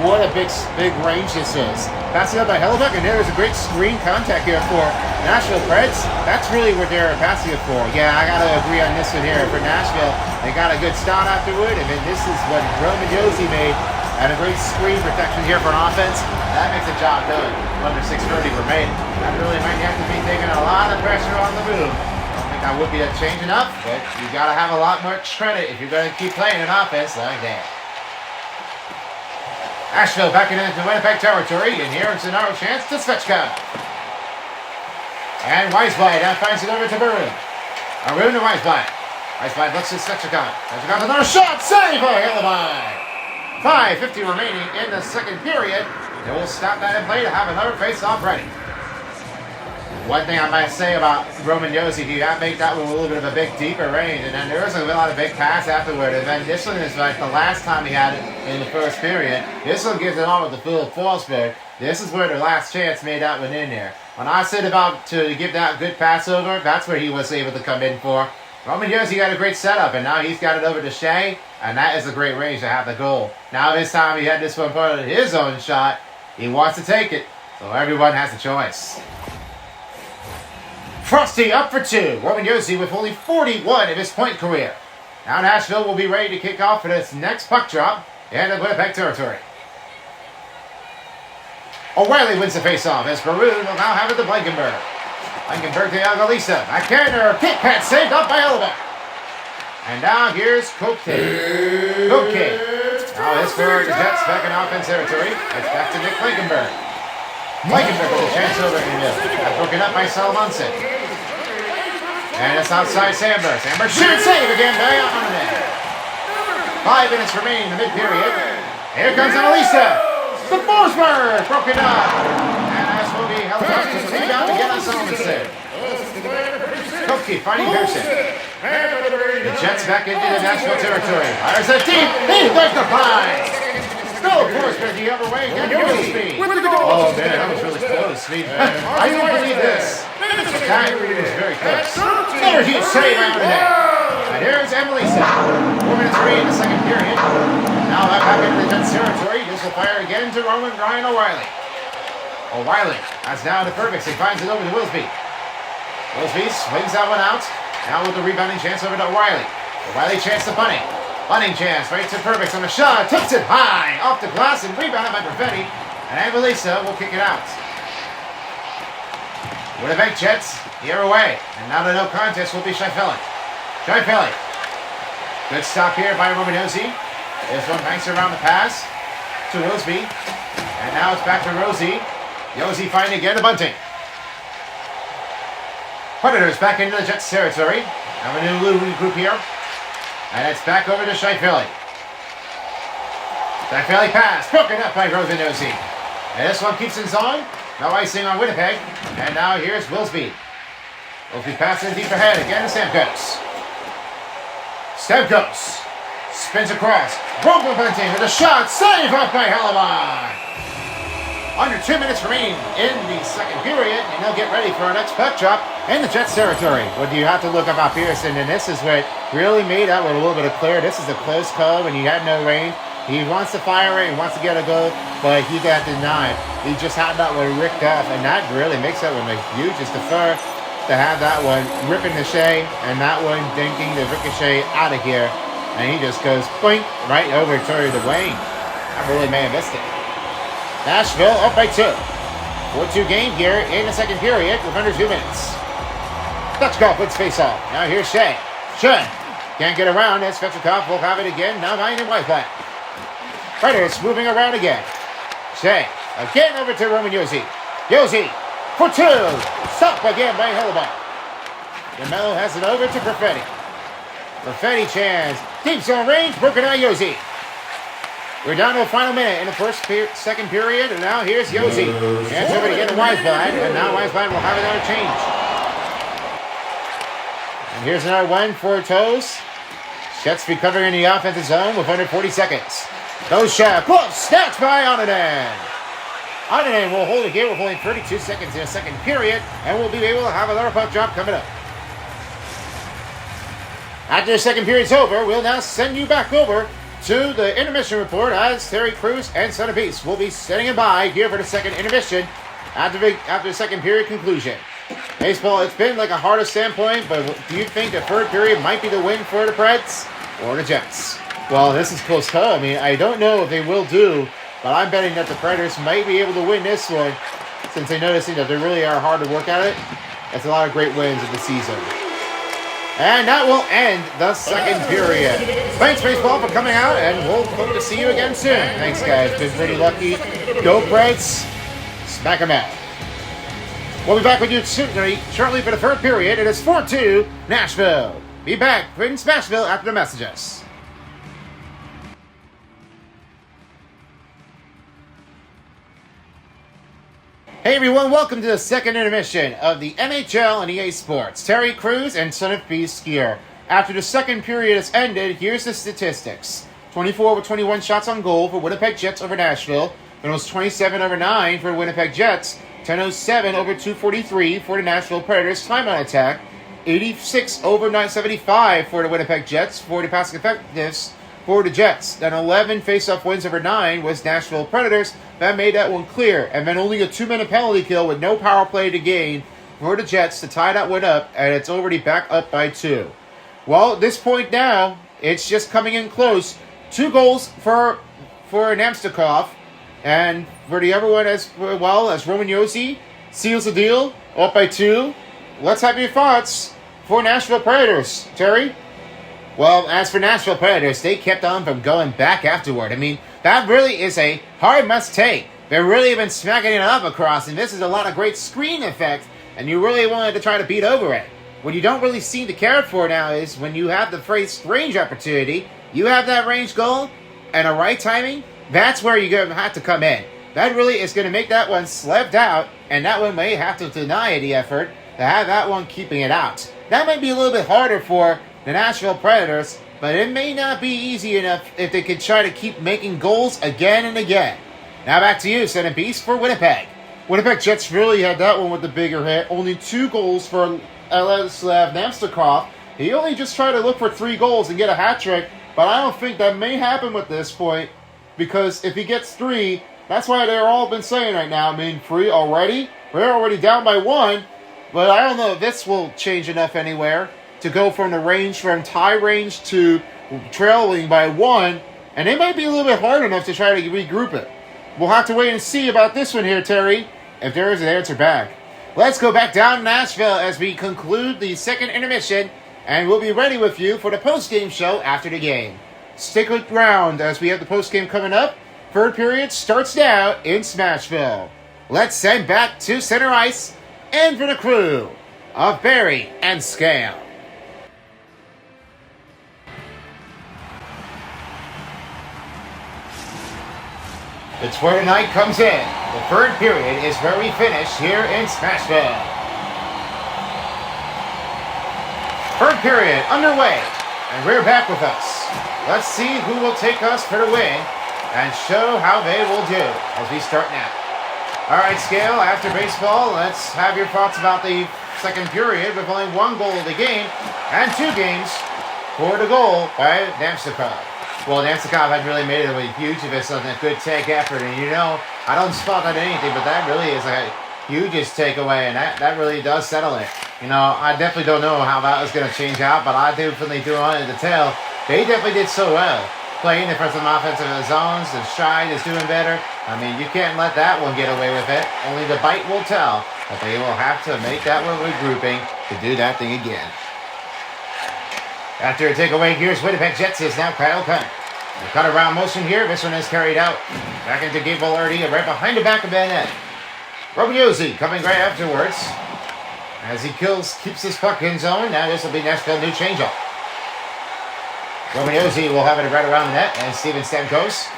What a big range this is. Passing up by Hellebuck, and there is a great screen contact here for Nashville Preds. That's really what they're passing it for. Yeah, I got to agree on this one here. For Nashville, they got a good start afterward, and then this is what Roman Josi made. And a great screen protection here for an offense. That makes the job done. Under 6:30 remaining. That really might have to be taking a lot of pressure on the move. I don't think that would be a change enough, but you got to have a lot more credit if you're going to keep playing an offense like that. Nashville backing into Winnipeg territory, and here is another chance to Svechka. And Weisblatt now finds it over to Maroon. Maroon to Weisblatt. Weisblatt looks at Svechka. Svechka another shot, save by Hellebuck. 5:50 remaining in the second period. They will stop that in play to have another face-off ready. One thing I might say about Roman Josi, he got to make that one a little bit of a big, deeper range, and then there was a lot of big pass afterward, and then this one is like the last time he had it in the first period. This one gives it on with the Philip Forsberg. This is where the last chance made that one in there. When I said about to give that good pass over, that's where he was able to come in for. Roman Josi got a great setup, and now he's got it over to Shea, and that is a great range to have the goal. Now this time he had this one part of his own shot. He wants to take it, so everyone has a choice. Frosty up for 2. Roman Josi with only 41 of his point career. Now Nashville will be ready to kick off for this next puck drop in the Winnipeg territory. O'Reilly wins the faceoff as Maroon will now have it to Blankenberg. Blankenberg to Agalisa. Backhand kick pass saved up by Hellebuck. And now here's Koke. Now it's for the Jets back in offense territory. It's back to Nick Blankenberg. Blankenberg with a chance over in the middle. That's broken up by Salmonson. And it's outside Sandberg. Sandberg shoot save again by Ononen. 5 minutes remaining in the mid-period. Here comes Agalisa. The Forsberg broken up. And as will be Hellebuck to the rebound again on Salmonson. Koke finding Pearson. The Jets back into the Nashville territory. Fires that deep. He breaks the fine. Still Forsberg the other way. Again, speed. Oh man, that was really close. I don't believe this. That was very close. Another huge save out of the net. And here's Emelisa. 4 minutes free in the second period. Now back into the Jets territory. This will fire again to Ryan O'Reilly. O'Reilly has now to Furbix. He finds it over to Willsby. Willsby swings that one out. Now with the rebounding chance over to O'Reilly. O'Reilly chance to Bunting. Bunting chance right to Furbix on the shot. Tips it high off the glass and rebounded by Perfetti. And Emelisa will kick it out. Winnipeg Jets, here away. And now the no contest will be Scheifele. Scheifele. Good stop here by Romanosi. This one banks around the pass to Roseby. And now it's back to Rosie. Josi finding again the bunting. Predators back into the Jets territory. Have a new little group here. And it's back over to Scheifele. Scheifele pass. Broken up by Romanosi. And this one keeps in zone. No icing on Winnipeg. And now here's Wilsby. Wilsby passing deep ahead. Again to Stamkos. Stamkos spins across. Broken bunting with a shot. Save up by Hellebuck. Under 2 minutes remaining in the second period, and they'll get ready for our next puck drop in the Jets territory. What do you have to look about Pearson? And this is what really made up with a little bit of clear. This is a close call when you had no rain. He wants to fire it, he wants to get a goal, but he got denied. He just had that one ripped off, and that really makes that one a huge defer to have that one ripping the Shea, and that one dinking the ricochet out of here. And he just goes boink right over to the wing. That really may have missed it. Nashville up by 2. 4-2 game here in the second period with under 2 minutes. Dutch golf wins face-off. Now here's Shea. Shea can't get around as Svetlakov will have it again. Now behind in Whiteflat. Predators moving around again. Shea again over to Roman Josi. Josi for 2. Stop again by Hellebuck. DeMello has it over to Perfetti. Perfetti chance. Deep zone range. Broken out Josi. We're down to the final minute in the second period, and now here's Josi. Hands over to get the Weisblad, and now Weisblad will have another change. And here's another one for Toes. Jets recovering in the offensive zone with under 40 seconds. Toes shot, close, snatched by Onanen. Onanen will hold it here with only 32 seconds in the second period, and we'll be able to have another puck drop coming up. After the second period's over, we'll now send you back over to the intermission report as Terry Crews and Son of Beast will be standing by here for the second intermission after the second period conclusion. Baseball, it's been like a harder standpoint, but do you think the third period might be the win for the Preds or the Jets? Well, this is close call. I mean, I don't know if they will do, but I'm betting that the Predators might be able to win this one since they're noticing that they really are hard to work at it. That's a lot of great wins of the season. And that will end the second period. Thanks, baseball, for coming out, and we'll hope to see you again soon. Thanks, guys. Been pretty lucky. Go Preds. Smack 'em out. We'll be back with you shortly for the third period. It is 4-2 Nashville. Be back in Smashville after the messages. Hey everyone, welcome to the second intermission of the NHL and EA Sports. Terry Crews and Son of Beast here. After the second period has ended, here's the statistics. 24 with 21 shots on goal for Winnipeg Jets over Nashville. Then it was 27 over 9 for Winnipeg Jets. 10:07 over 2:43 for the Nashville Predators. Time on attack. 86 over 975 for the Winnipeg Jets for the pass effectiveness for the Jets. Then 11 face-off wins over 9 was Nashville Predators. That made that one clear. And then only a 2-minute penalty kill with no power play to gain for the Jets to tie that one up. And it's already back up by 2. Well, at this point now, it's just coming in close. 2 goals for Namstakov. And for the other one as well as Roman Josi seals the deal. Up by 2. Let's have your thoughts for Nashville Predators. Terry? Well, as for Nashville Predators, they kept on from going back afterward. I mean, that really is a hard must-take. They've really been smacking it up across, and this is a lot of great screen effect, and you really wanted to try to beat over it. What you don't really seem to care for now is when you have the phrase range opportunity, you have that range goal, and a right timing, that's where you're going to have to come in. That really is going to make that one slept out, and that one may have to deny the effort to have that one keeping it out. That might be a little bit harder for the Nashville Predators, but it may not be easy enough if they could try to keep making goals again and again. Now back to you, Son of Beast, for Winnipeg. Winnipeg Jets really had that one with the bigger hit. Only 2 goals for Aleslav Namstakov. He only just tried to look for 3 goals and get a hat trick, but I don't think that may happen at this point, because if he gets 3, that's why they're all been saying right now, I mean, 3 already? We're already down by 1, but I don't know if this will change enough anywhere to go from tie range to trailing by 1, and it might be a little bit hard enough to try to regroup it. We'll have to wait and see about this one here, Terry, if there is an answer back. Let's go back down to Nashville as we conclude the second intermission, and we'll be ready with you for the post-game show after the game. Stick around as we have the post-game coming up. Third period starts now in Smashville. Let's send back to center ice and for the crew of Barry and Scale. It's where the night comes in. The third period is where we finish here in Smashville. Third period underway, and we're back with us. Let's see who will take us for the win and show how they will do as we start now. All right, Scale, after baseball, let's have your thoughts about the second period with only one goal of the game and 2 games for the goal by Namstikov. Well, Namstikov had really made it a huge of this on a good take effort, and I don't spot that anything, but that really is a hugest takeaway, and that really does settle it. I definitely don't know how that was going to change out, but I definitely do want it to tell. They definitely did so well. Playing in front of some offensive zones, the Scheid is doing better. I mean, you can't let that one get away with it. Only the bite will tell, but they will have to make that one regrouping to do that thing again. After a takeaway, here's Winnipeg Jets is now Kyle Connor. The cut around motion here. This one is carried out. Back into Gabe Velarde, right behind the back of Van Net. Robiozzi coming right afterwards. As he keeps his puck in zone. Now this will be Nashville new changeup. Robiozzi will have it right around the net. And Steven Stamkos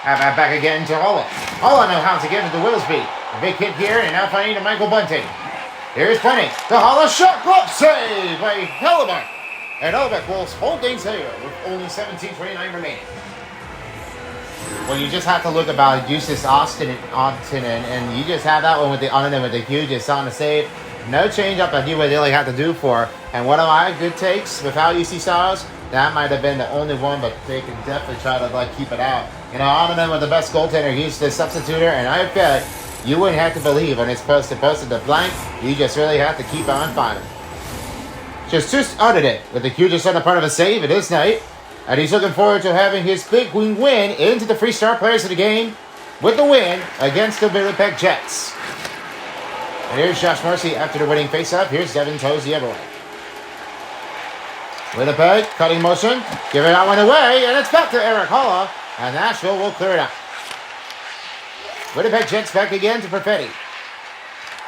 have that back again to Holla. Holla now how to give it to Willsby. A big hit here, and now finding to Michael Bunting. Here's Bunting. The Holla shot. Glove save by Hellebuyck. And Hellebuyck will hold things here with only 17:29 remaining. Well, you just have to look about Justus Austin and you just have that one with the hugest on the save. No change up that you would really have to do for. And one of my good takes without UC Styles, that might have been the only one, but they can definitely try to keep it out. Ottoman with the best goaltender, he's the substituter, and I bet you wouldn't have to believe when it's posted the blank. You just really have to keep on fighting. Just uttered it with the hugest on the part of a save it is night. And he's looking forward to having his big win into the 3-star players of the game with the win against the Winnipeg Jets. And here's Josh Morrissey after the winning faceoff. Here's Devin Toews the other way. Winnipeg, cutting motion, giving that one away, and it's back to Eric Holla, and Nashville will clear it out. Winnipeg Jets back again to Perfetti.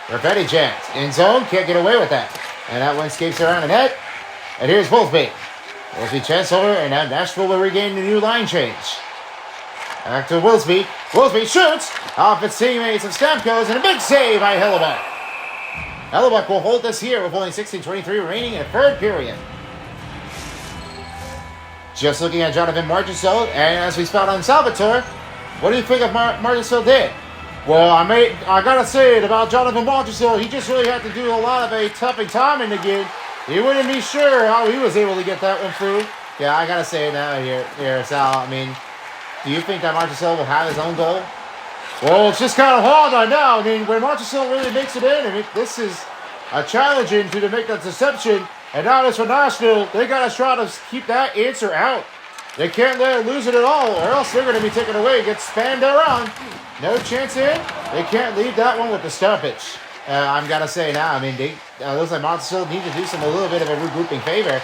Perfetti jams in zone, can't get away with that. And that one escapes around the net. And here's Wolfsby. Wolfsby chance over, and now Nashville will regain the new line change. Back to Wolfsby. Wolfsby shoots off its teammates of Stamkos, and a big save by Hellebuyck. Hellebuyck will hold this here with only 16:23 remaining in the third period. Just looking at Jonathan Marchessault, and as we spot on Salvatore, what do you think of Marchessault did? Well, I gotta say it about Jonathan Marchessault. He just really had to do a lot of a tough timing again. You wouldn't be sure how he was able to get that one through. Yeah, I gotta say it now here, Sal. I mean, do you think that Marchessault will have his own goal? Well, it's just kind of hard right now. I mean, when Marchessault really makes it in, this is a challenging to make that deception. And now it's for Nashville. They gotta try to keep that answer out. They can't let it lose it at all, or else they're gonna be taken away, get spammed around. No chance in. They can't leave that one with the stoppage. I'm gotta say now, I mean, looks like Marchessault need to do a little bit of a regrouping favor.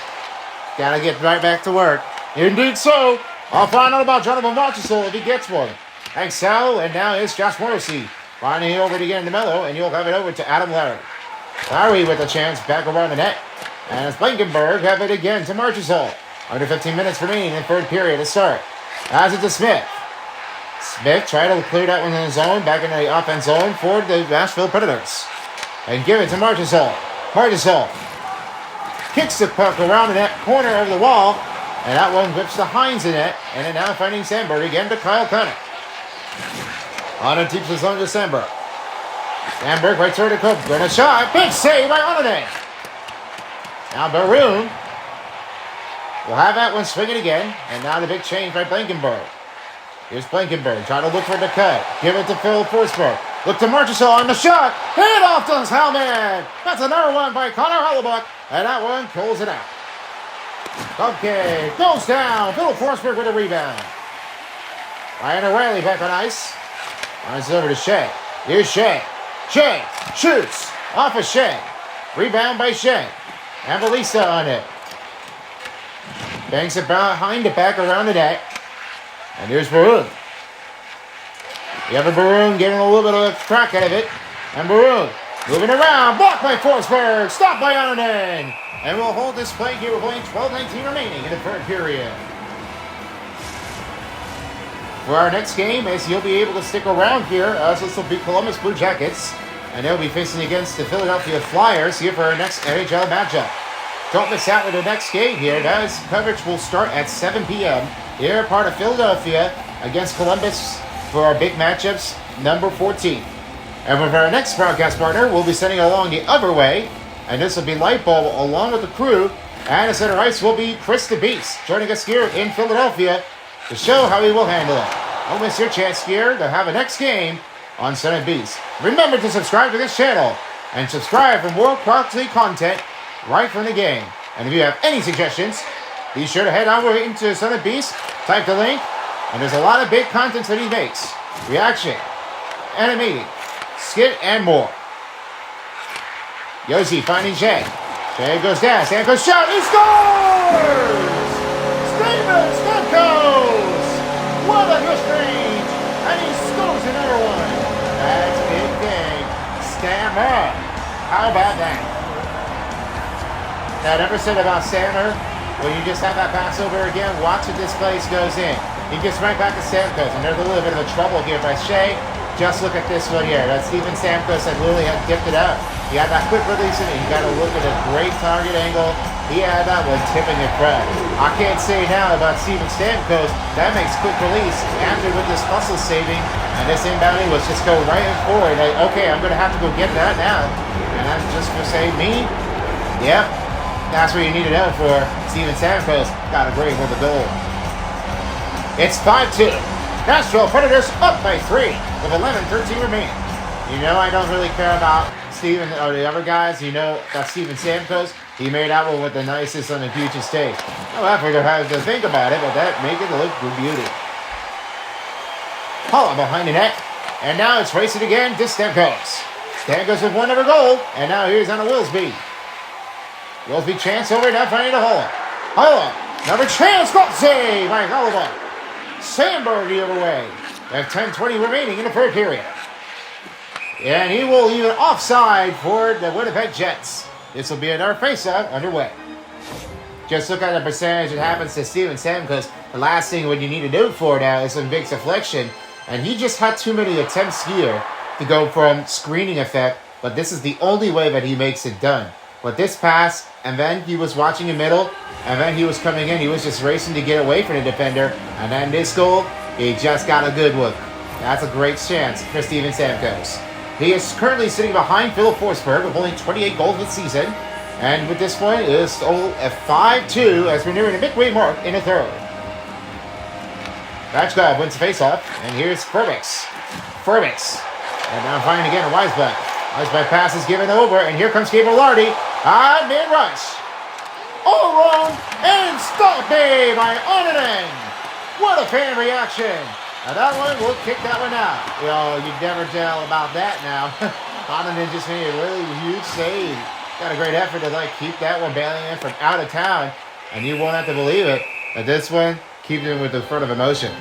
Gotta get right back to work. Indeed so. I'll find out about Jonathan Marchessault if he gets one. Thanks, Sal. And now it's Josh Morrissey. Finding it over again in the mellow, and you'll have it over to Adam Larry. Larry with a chance back around the net. And it's Blankenberg have it again to Marchessault. Under 15 minutes remaining in third period to start. As it to Smith. Smith tried to clear that one in the zone, back into the offense zone for the Nashville Predators. And give it to Marchessault. Marchessault kicks the puck around the net corner of the wall, and that one whips the Hines in it, and then now finding Sandberg again to Kyle Connor. Onanen keeps the zone to Sandberg. Sandberg right toward the Cook. Gonna shot. Big save by Onanen. Now Baroon will have that one swinging again, and now the big change by Blankenberg. Here's Blankenberg trying to look for the cut. Give it to Phil Forsberg. Look to Marchessault on the shot. Hit off to his helmet. That's another one by Connor Hellebuyck, and that one pulls it out. Okay, goes down. Phil Forsberg with a rebound. Ryan O'Reilly back on ice. Runs it over to Shea. Here's Shea. Shea shoots. Off of Shea. Rebound by Shea. And Belisa on it. Banks it behind it back around the net. And here's Baroon. You have a Baroon getting a little bit of a crack out of it. And Baroon moving around. Blocked by Forsberg. Stopped by Arnen. And we'll hold this play here. We're playing 12-19 remaining in the third period. For our next game, as you'll be able to stick around here, as this will be Columbus Blue Jackets. And they'll be facing against the Philadelphia Flyers here for our next NHL matchup. Don't miss out with the next game here. Guys, coverage will start at 7 p.m. here, part of Philadelphia, against Columbus for our big matchups, number 14. And with our next broadcast partner, we'll be sending along the other way. And this will be Lightbulb along with the crew. And the center ice will be Chris the Beast, joining us here in Philadelphia to show how he will handle it. Don't miss your chance here to have a next game on Center Beast. Remember to subscribe to this channel and subscribe for more quality content right from the game. And if you have any suggestions, be sure to head over into Center Beast, type the link, and there's a lot of big content that he makes. Reaction, animating, skit, and more. Yossi finding Shea. Shea goes down, Stamkos shot, he scores! Steven Stamkos! What a good range! And he scores another one. That's a big thing. Stammer. How about that? Now, I never said about Stammer, when you just have that pass over again, watch it, this place goes in. He gets right back to Stamkos, and there's a little bit of a trouble here by Shea. Just look at this one here. That's Steven Stamkos that literally had dipped it out. He had that quick release in it. You got to look at a great target angle. He had that one tipping it front. I can't say now about Steven Stamkos. That makes quick release after with this muscle saving. And this inbounding was just go right and forward. Like, okay, I'm going to have to go get that now. And I'm just going to say, me? Yep. That's what you need to know for Steven Stamkos. Got a great hold of goal. It's 5-2. Nashville Predators up by 3 with 11:13 remaining. You know I don't really care about Steven or the other guys. You know that Steven Stamkos, he made that one with the nicest on the hugest take. No effort to have to think about it, but that make it look good beauty. Holla behind the net, and now it's racing again to Stamkos. Stamkos with one other goal, and now here's on a Willsby. Willsby chance over, now finding the Holla. Holla, another chance, got save by Holla. Sandberg the other way. They have 10:20 remaining in the third period. And he will even offside for the Winnipeg Jets. This will be another faceoff underway. Just look at the percentage that happens to Steven Stamkos. The last thing what you need to do for now is some big deflection. And he just had too many attempts here to go from screening effect. But this is the only way that he makes it done. But this pass, and then he was watching the middle, and then he was coming in. He was just racing to get away from the defender. And then this goal, he just got a good one. That's a great chance for Steven Stamkos. He is currently sitting behind Philip Forsberg with only 28 goals this season. And with this point, it is still at 5-2 as we're nearing the midway mark in the third. Batchkov wins the faceoff, and here's Furbix. And now finding again Weisbeck. Weisbeck pass is given over, and here comes Gabriel Lardy. Mid-rush. All wrong, and stopped by Arnen. What a fan reaction. Now that one, we'll kick that one out. You'd never tell about that now. Arnen just made a really huge save. Got a great effort to keep that one bailing in from out of town. And you won't have to believe it, but this one, keep it with the front of emotion.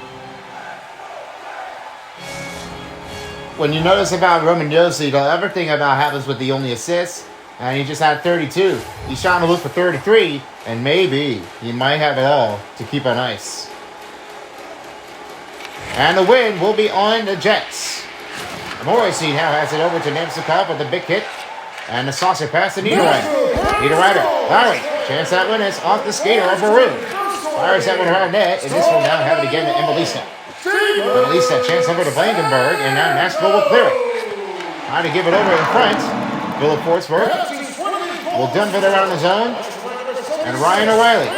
When you notice about Roman Josi, the other thing about happens with the only assist, and he just had 32. He's trying to look for 33, and maybe he might have it all to keep on ice. And the win will be on the Jets. Morrissey now has it over to Nemtsukov with the big hit. And the saucer pass to Niederreiter. Larry, chance that one is off the skater of Baroon. Fires that one around net, and this will now have it again to Embelisa. Embelisa, chance over to Blankenberg, and now Nashville will clear it. Trying to give it over in front. Philip Forsberg will dump it around the zone. And Ryan O'Reilly.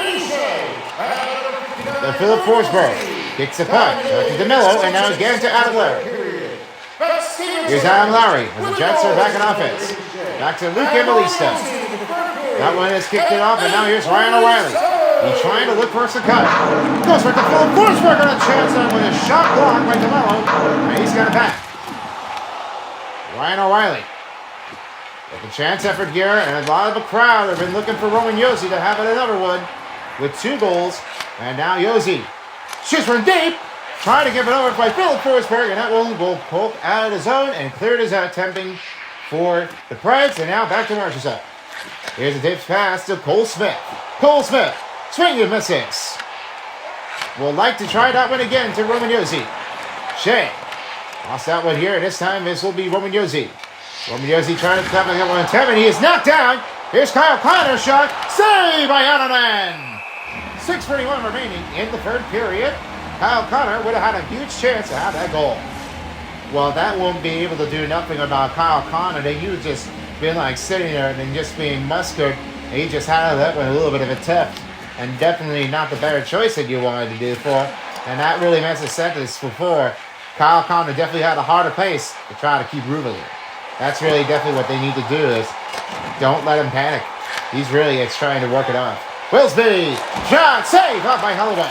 The Philip Forsberg kicks the puck. To DeMello, and now he's getting to Adam Larry. Here's Adam Larry, and the Jets are back in offense. Back to Luke Embelisa. That one has kicked it off, and now here's Ryan O'Reilly. He's trying to look for a cut. Goes right to Philip Forsberg on a chance on with a shot blocked by DeMello. And he's got it back. Ryan O'Reilly. With a chance effort here, and a lot of the crowd have been looking for Roman Josi to have another one with 2 goals. And now Josi shoots from deep, trying to give it over by Philip Forsberg, and that one will poke out of the zone and cleared his attempting for the Preds. And now back to Marchessault. Here's a deep pass to Cole Smith. Cole Smith, swing and misses. Will like to try that one again to Roman Josi. Shea lost that one here. This time this will be Roman Josi. Roman Josi trying to tap that one on Tevin. He is knocked down. Here's Kyle Connor's shot. Saved by Anaman. 6:41 remaining in the third period. Kyle Connor would have had a huge chance to have that goal. Well, that won't be able to do nothing about Kyle Connor. That you just been like sitting there and just being mustered. And he just had that one a little bit of a tip. And definitely not the better choice that you wanted to do for. And that really makes a sentence before. Kyle Connor definitely had a harder pace to try to keep Rubin. That's really definitely what they need to do is don't let him panic. He's really trying to work it off. Wilsby, shot, save up by Holloway.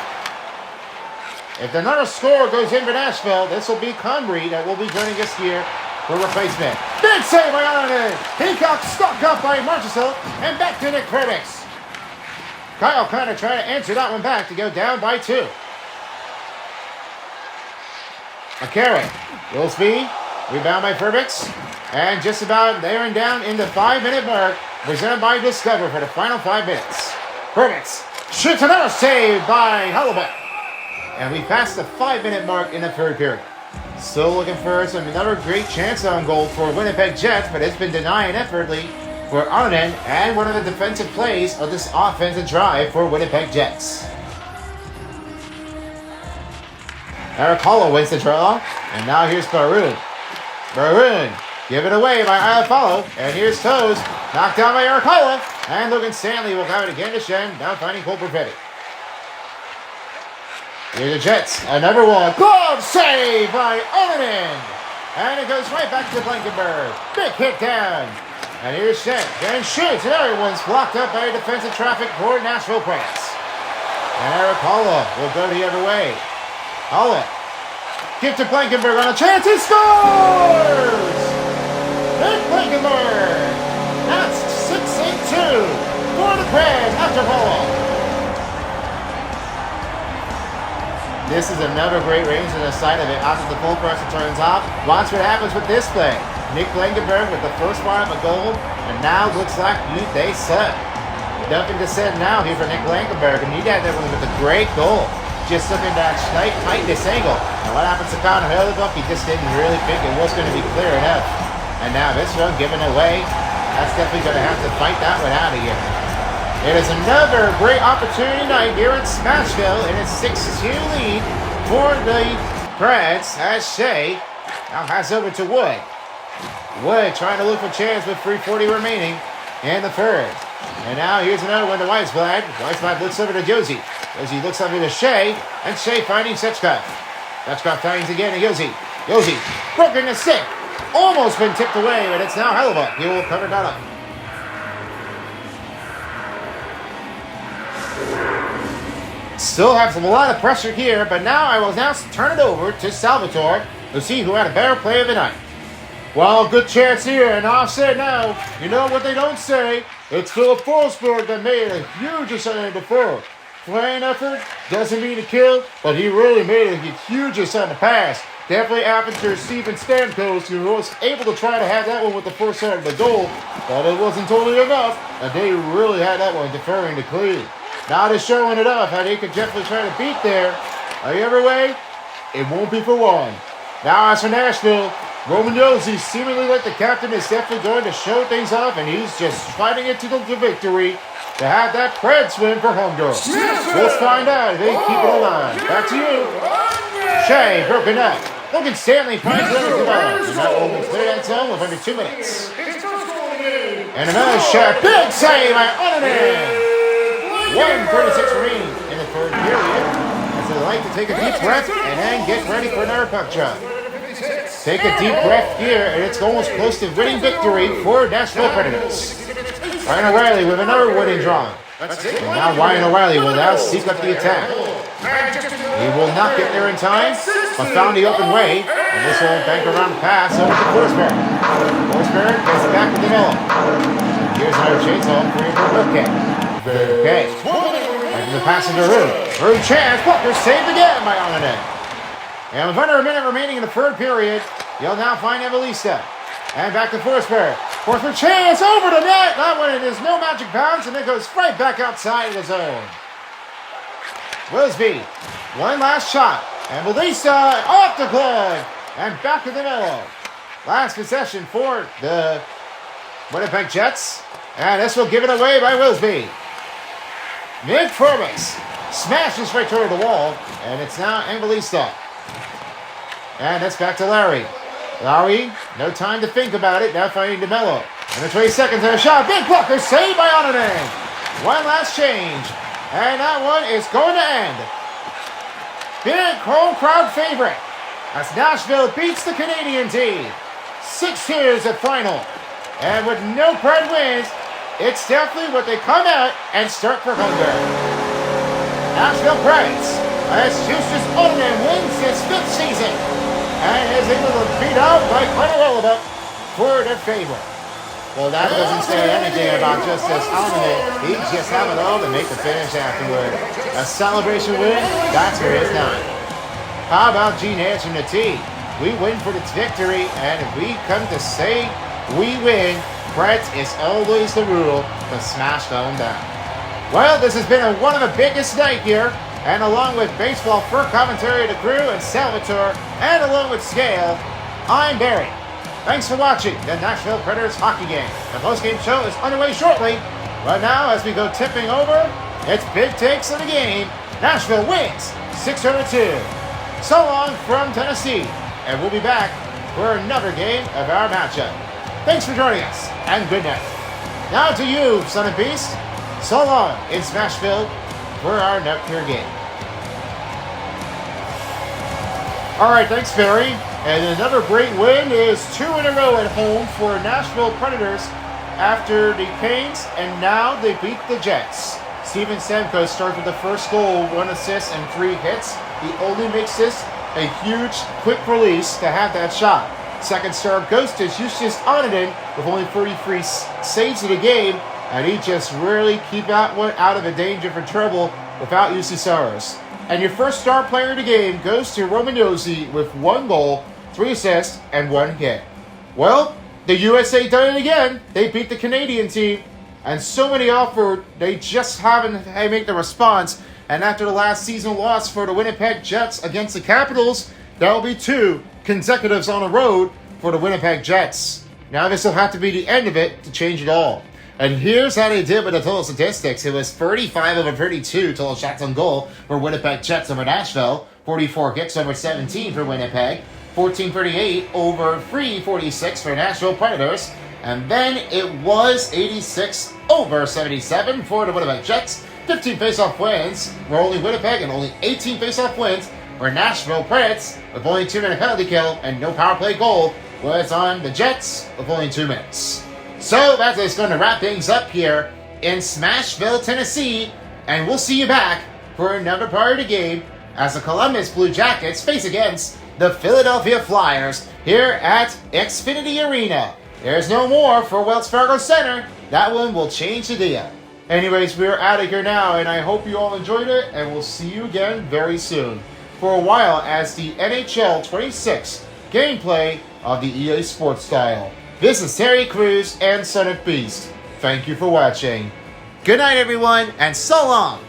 If another score goes in for Nashville, this will be Conry that will be joining us here for replacement. Big save by Arnold. He got stuck up by Marchessault and back to Nick Fredericks. Kyle Connor trying to answer that one back to go down by 2. McCarron, Wilsby, rebound by Fredericks. And just about there and down in the 5-minute mark, presented by Discover for the final 5 minutes. Fredericks shoots another save by Holloway. And we passed the 5-minute mark in the third period. Still looking for another great chance on goal for Winnipeg Jets, but it's been denied effortlessly for Arnon and one of the defensive plays of this offensive drive for Winnipeg Jets. Eric Hollow wins the draw, and now here's Baroon. Baroon, give it away by Iafallo, and here's Toes, knocked down by Eric Hollow, and Logan Stanley will have it again to Shen, now finding Cole Perfetti. Here's the Jets, another one, glove save by Olenin, and it goes right back to Blankenberg. Big hit down, and here's Shen, and shoots, and everyone's blocked up by defensive traffic for Nashville Predators. And Eric Hollow will go the other way. Hollow, give to Blankenberg on a chance, he scores! Nick Blankenberg, that's 6-2 for the Preds after Hollow. This is another great range on the side of it after the full pressure turns off. Watch what happens with this play. Nick Blankenberg with the first part of a goal, and now looks like they suck. Nothing to say now here for Nick Blankenberg, and he got that one with a great goal. Just looking at that tightness angle. And what happens to Connor Hellebuyck? He just didn't really think it was going to be clear enough. And now this one given away. That's definitely going to have to fight that one out of here. It is another great opportunity night here at Smashville in a 6-2 lead for the Preds as Shea now has over to Wood. Wood trying to look for chance with 3:40 remaining in the third. And now here's another one to Weisblad. Weisblad looks over to Josi. Josi looks over to Shea, and Shea finding Setchkov. Setchkov finds again to Josi. Josi broken the stick. Almost been tipped away, but it's now Hellebuyck. He will cover that up. Still have a lot of pressure here, but now I will now turn it over to Salvatore to see who had a better play of the night. Well, good chance here, and I'll say now, you know what they don't say? It's Philip Forsberg that made a huge ascent in the third. Playing effort doesn't mean to kill, but he really made a huge ascent in the pass. Definitely after Steven Stamkos, who was able to try to have that one with the first side of the goal, but it wasn't totally enough, and they really had that one deferring to Cleveland. Now they're showing it off how they could definitely try to beat there. However way, it won't be for one. Now as for Nashville, Roman Josi, seemingly like the captain, is definitely going to show things off, and he's just fighting it to the victory to have that Preds win for Hunger. Let's find out if they keep it alive. Back to you. Shea broken up. Logan Stanley finds it over the line. And that will clear that zone with under 2 minutes. And another shot. Big save by Olenin. 1:36 remaining in the third period. As they like to take a deep breath and then get ready for another puck drop. Take a deep breath here, and it's almost close to winning victory for Nashville Predators. Ryan O'Reilly with another winning draw. And now Ryan O'Reilly will now seek up the attack. He will not get there in time, but found the open way, and this will bank around the pass over to Forsberg. Forsberg gets it back to DeMello. Here's another chainsaw for your Burke. Okay. And the pass into Rue. Rue chance. Butler saved again by Onanen. And with under a minute remaining in the third period, you'll now find Evelista. And back to Forsberg. Forsberg chance over the net. That one, it is no magic bounce, and it goes right back outside of the zone. Wilsby, one last shot. And Evelista off the glove. And back to the middle. Last possession for the Winnipeg Jets. And this will give it away by Wilsby. Nick Forbes smashes right toward the wall. And it's now Evelista. And it's back to Larry. Larry, no time to think about it. Now finding DeMello. And the 20 seconds and a shot. Big blocker saved by Onanen. One last change. And that one is going to end. Big home crowd favorite as Nashville beats the Canadian team. 6-2 is the final. And with no crowd wins, it's definitely what they come out and start for hunger. Nashville Predators as Justus Onanen wins his 5th season and is able to beat out by Quinella for their favor. Well, that doesn't say anything about Justus Onanen. He just have it all to make the finish afterward. A celebration win, that's where it's done. How about Gene answering the T? We win for the victory, and if we come to say we win, Brett is always the rule to smash them down. Well, this has been one of the biggest night here, and along with baseball for commentary, the crew, and Salvatore, and along with Scale, I'm Barry. Thanks for watching the Nashville Predators hockey game. The postgame show is underway shortly. Right now, as we go tipping over, it's big takes of the game. Nashville wins 6-2. So long from Tennessee, and we'll be back for another game of our matchup. Thanks for joining us, and good night. Now to you, Son of Beast. So long in Smashville for our next game. All right, thanks, Barry. And another great win is 2 in a row at home for Nashville Predators after the Canes, and now they beat the Jets. Steven Stamkos started with the first goal, 1 assist and 3 hits. He only makes this a huge, quick release to have that shot. Second star goes to Justus Onanen with only 33 saves of the game, and he just really keep that one out of the danger for trouble without UC And your first star player of the game goes to Roman Josi with 1 goal, 3 assists, and 1 hit. Well, the USA done it again. They beat the Canadian team, and so many offered, they just haven't made the response. And after the last season loss for the Winnipeg Jets against the Capitals, that will be 2 consecutives on the road for the Winnipeg Jets. Now this will have to be the end of it to change it all. And here's how they did with the total statistics. It was 35 over 32 total shots on goal for Winnipeg Jets over Nashville, 44 hits over 17 for Winnipeg, 1438 over 346 for Nashville Predators, and then it was 86 over 77 for the Winnipeg Jets, 15 face-off wins for only Winnipeg, and only 18 face-off wins for Nashville Predators, with only 2-minute penalty kill and no power play goal was on the Jets with only 2 minutes. So that is going to wrap things up here in Smashville, Tennessee, and we'll see you back for another part of the game as the Columbus Blue Jackets face against the Philadelphia Flyers here at Xfinity Arena. There's no more for Wells Fargo Center. That one will change the deal. Anyways, we're out of here now, and I hope you all enjoyed it, and we'll see you again very soon for a while as the NHL 26 gameplay of the EA Sports style. This is Terry Crews and Son of Beast. Thank you for watching. Good night, everyone, and so long!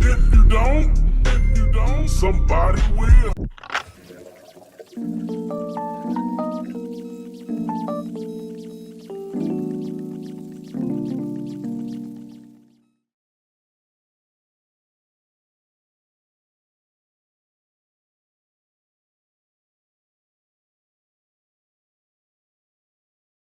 If you don't, somebody will.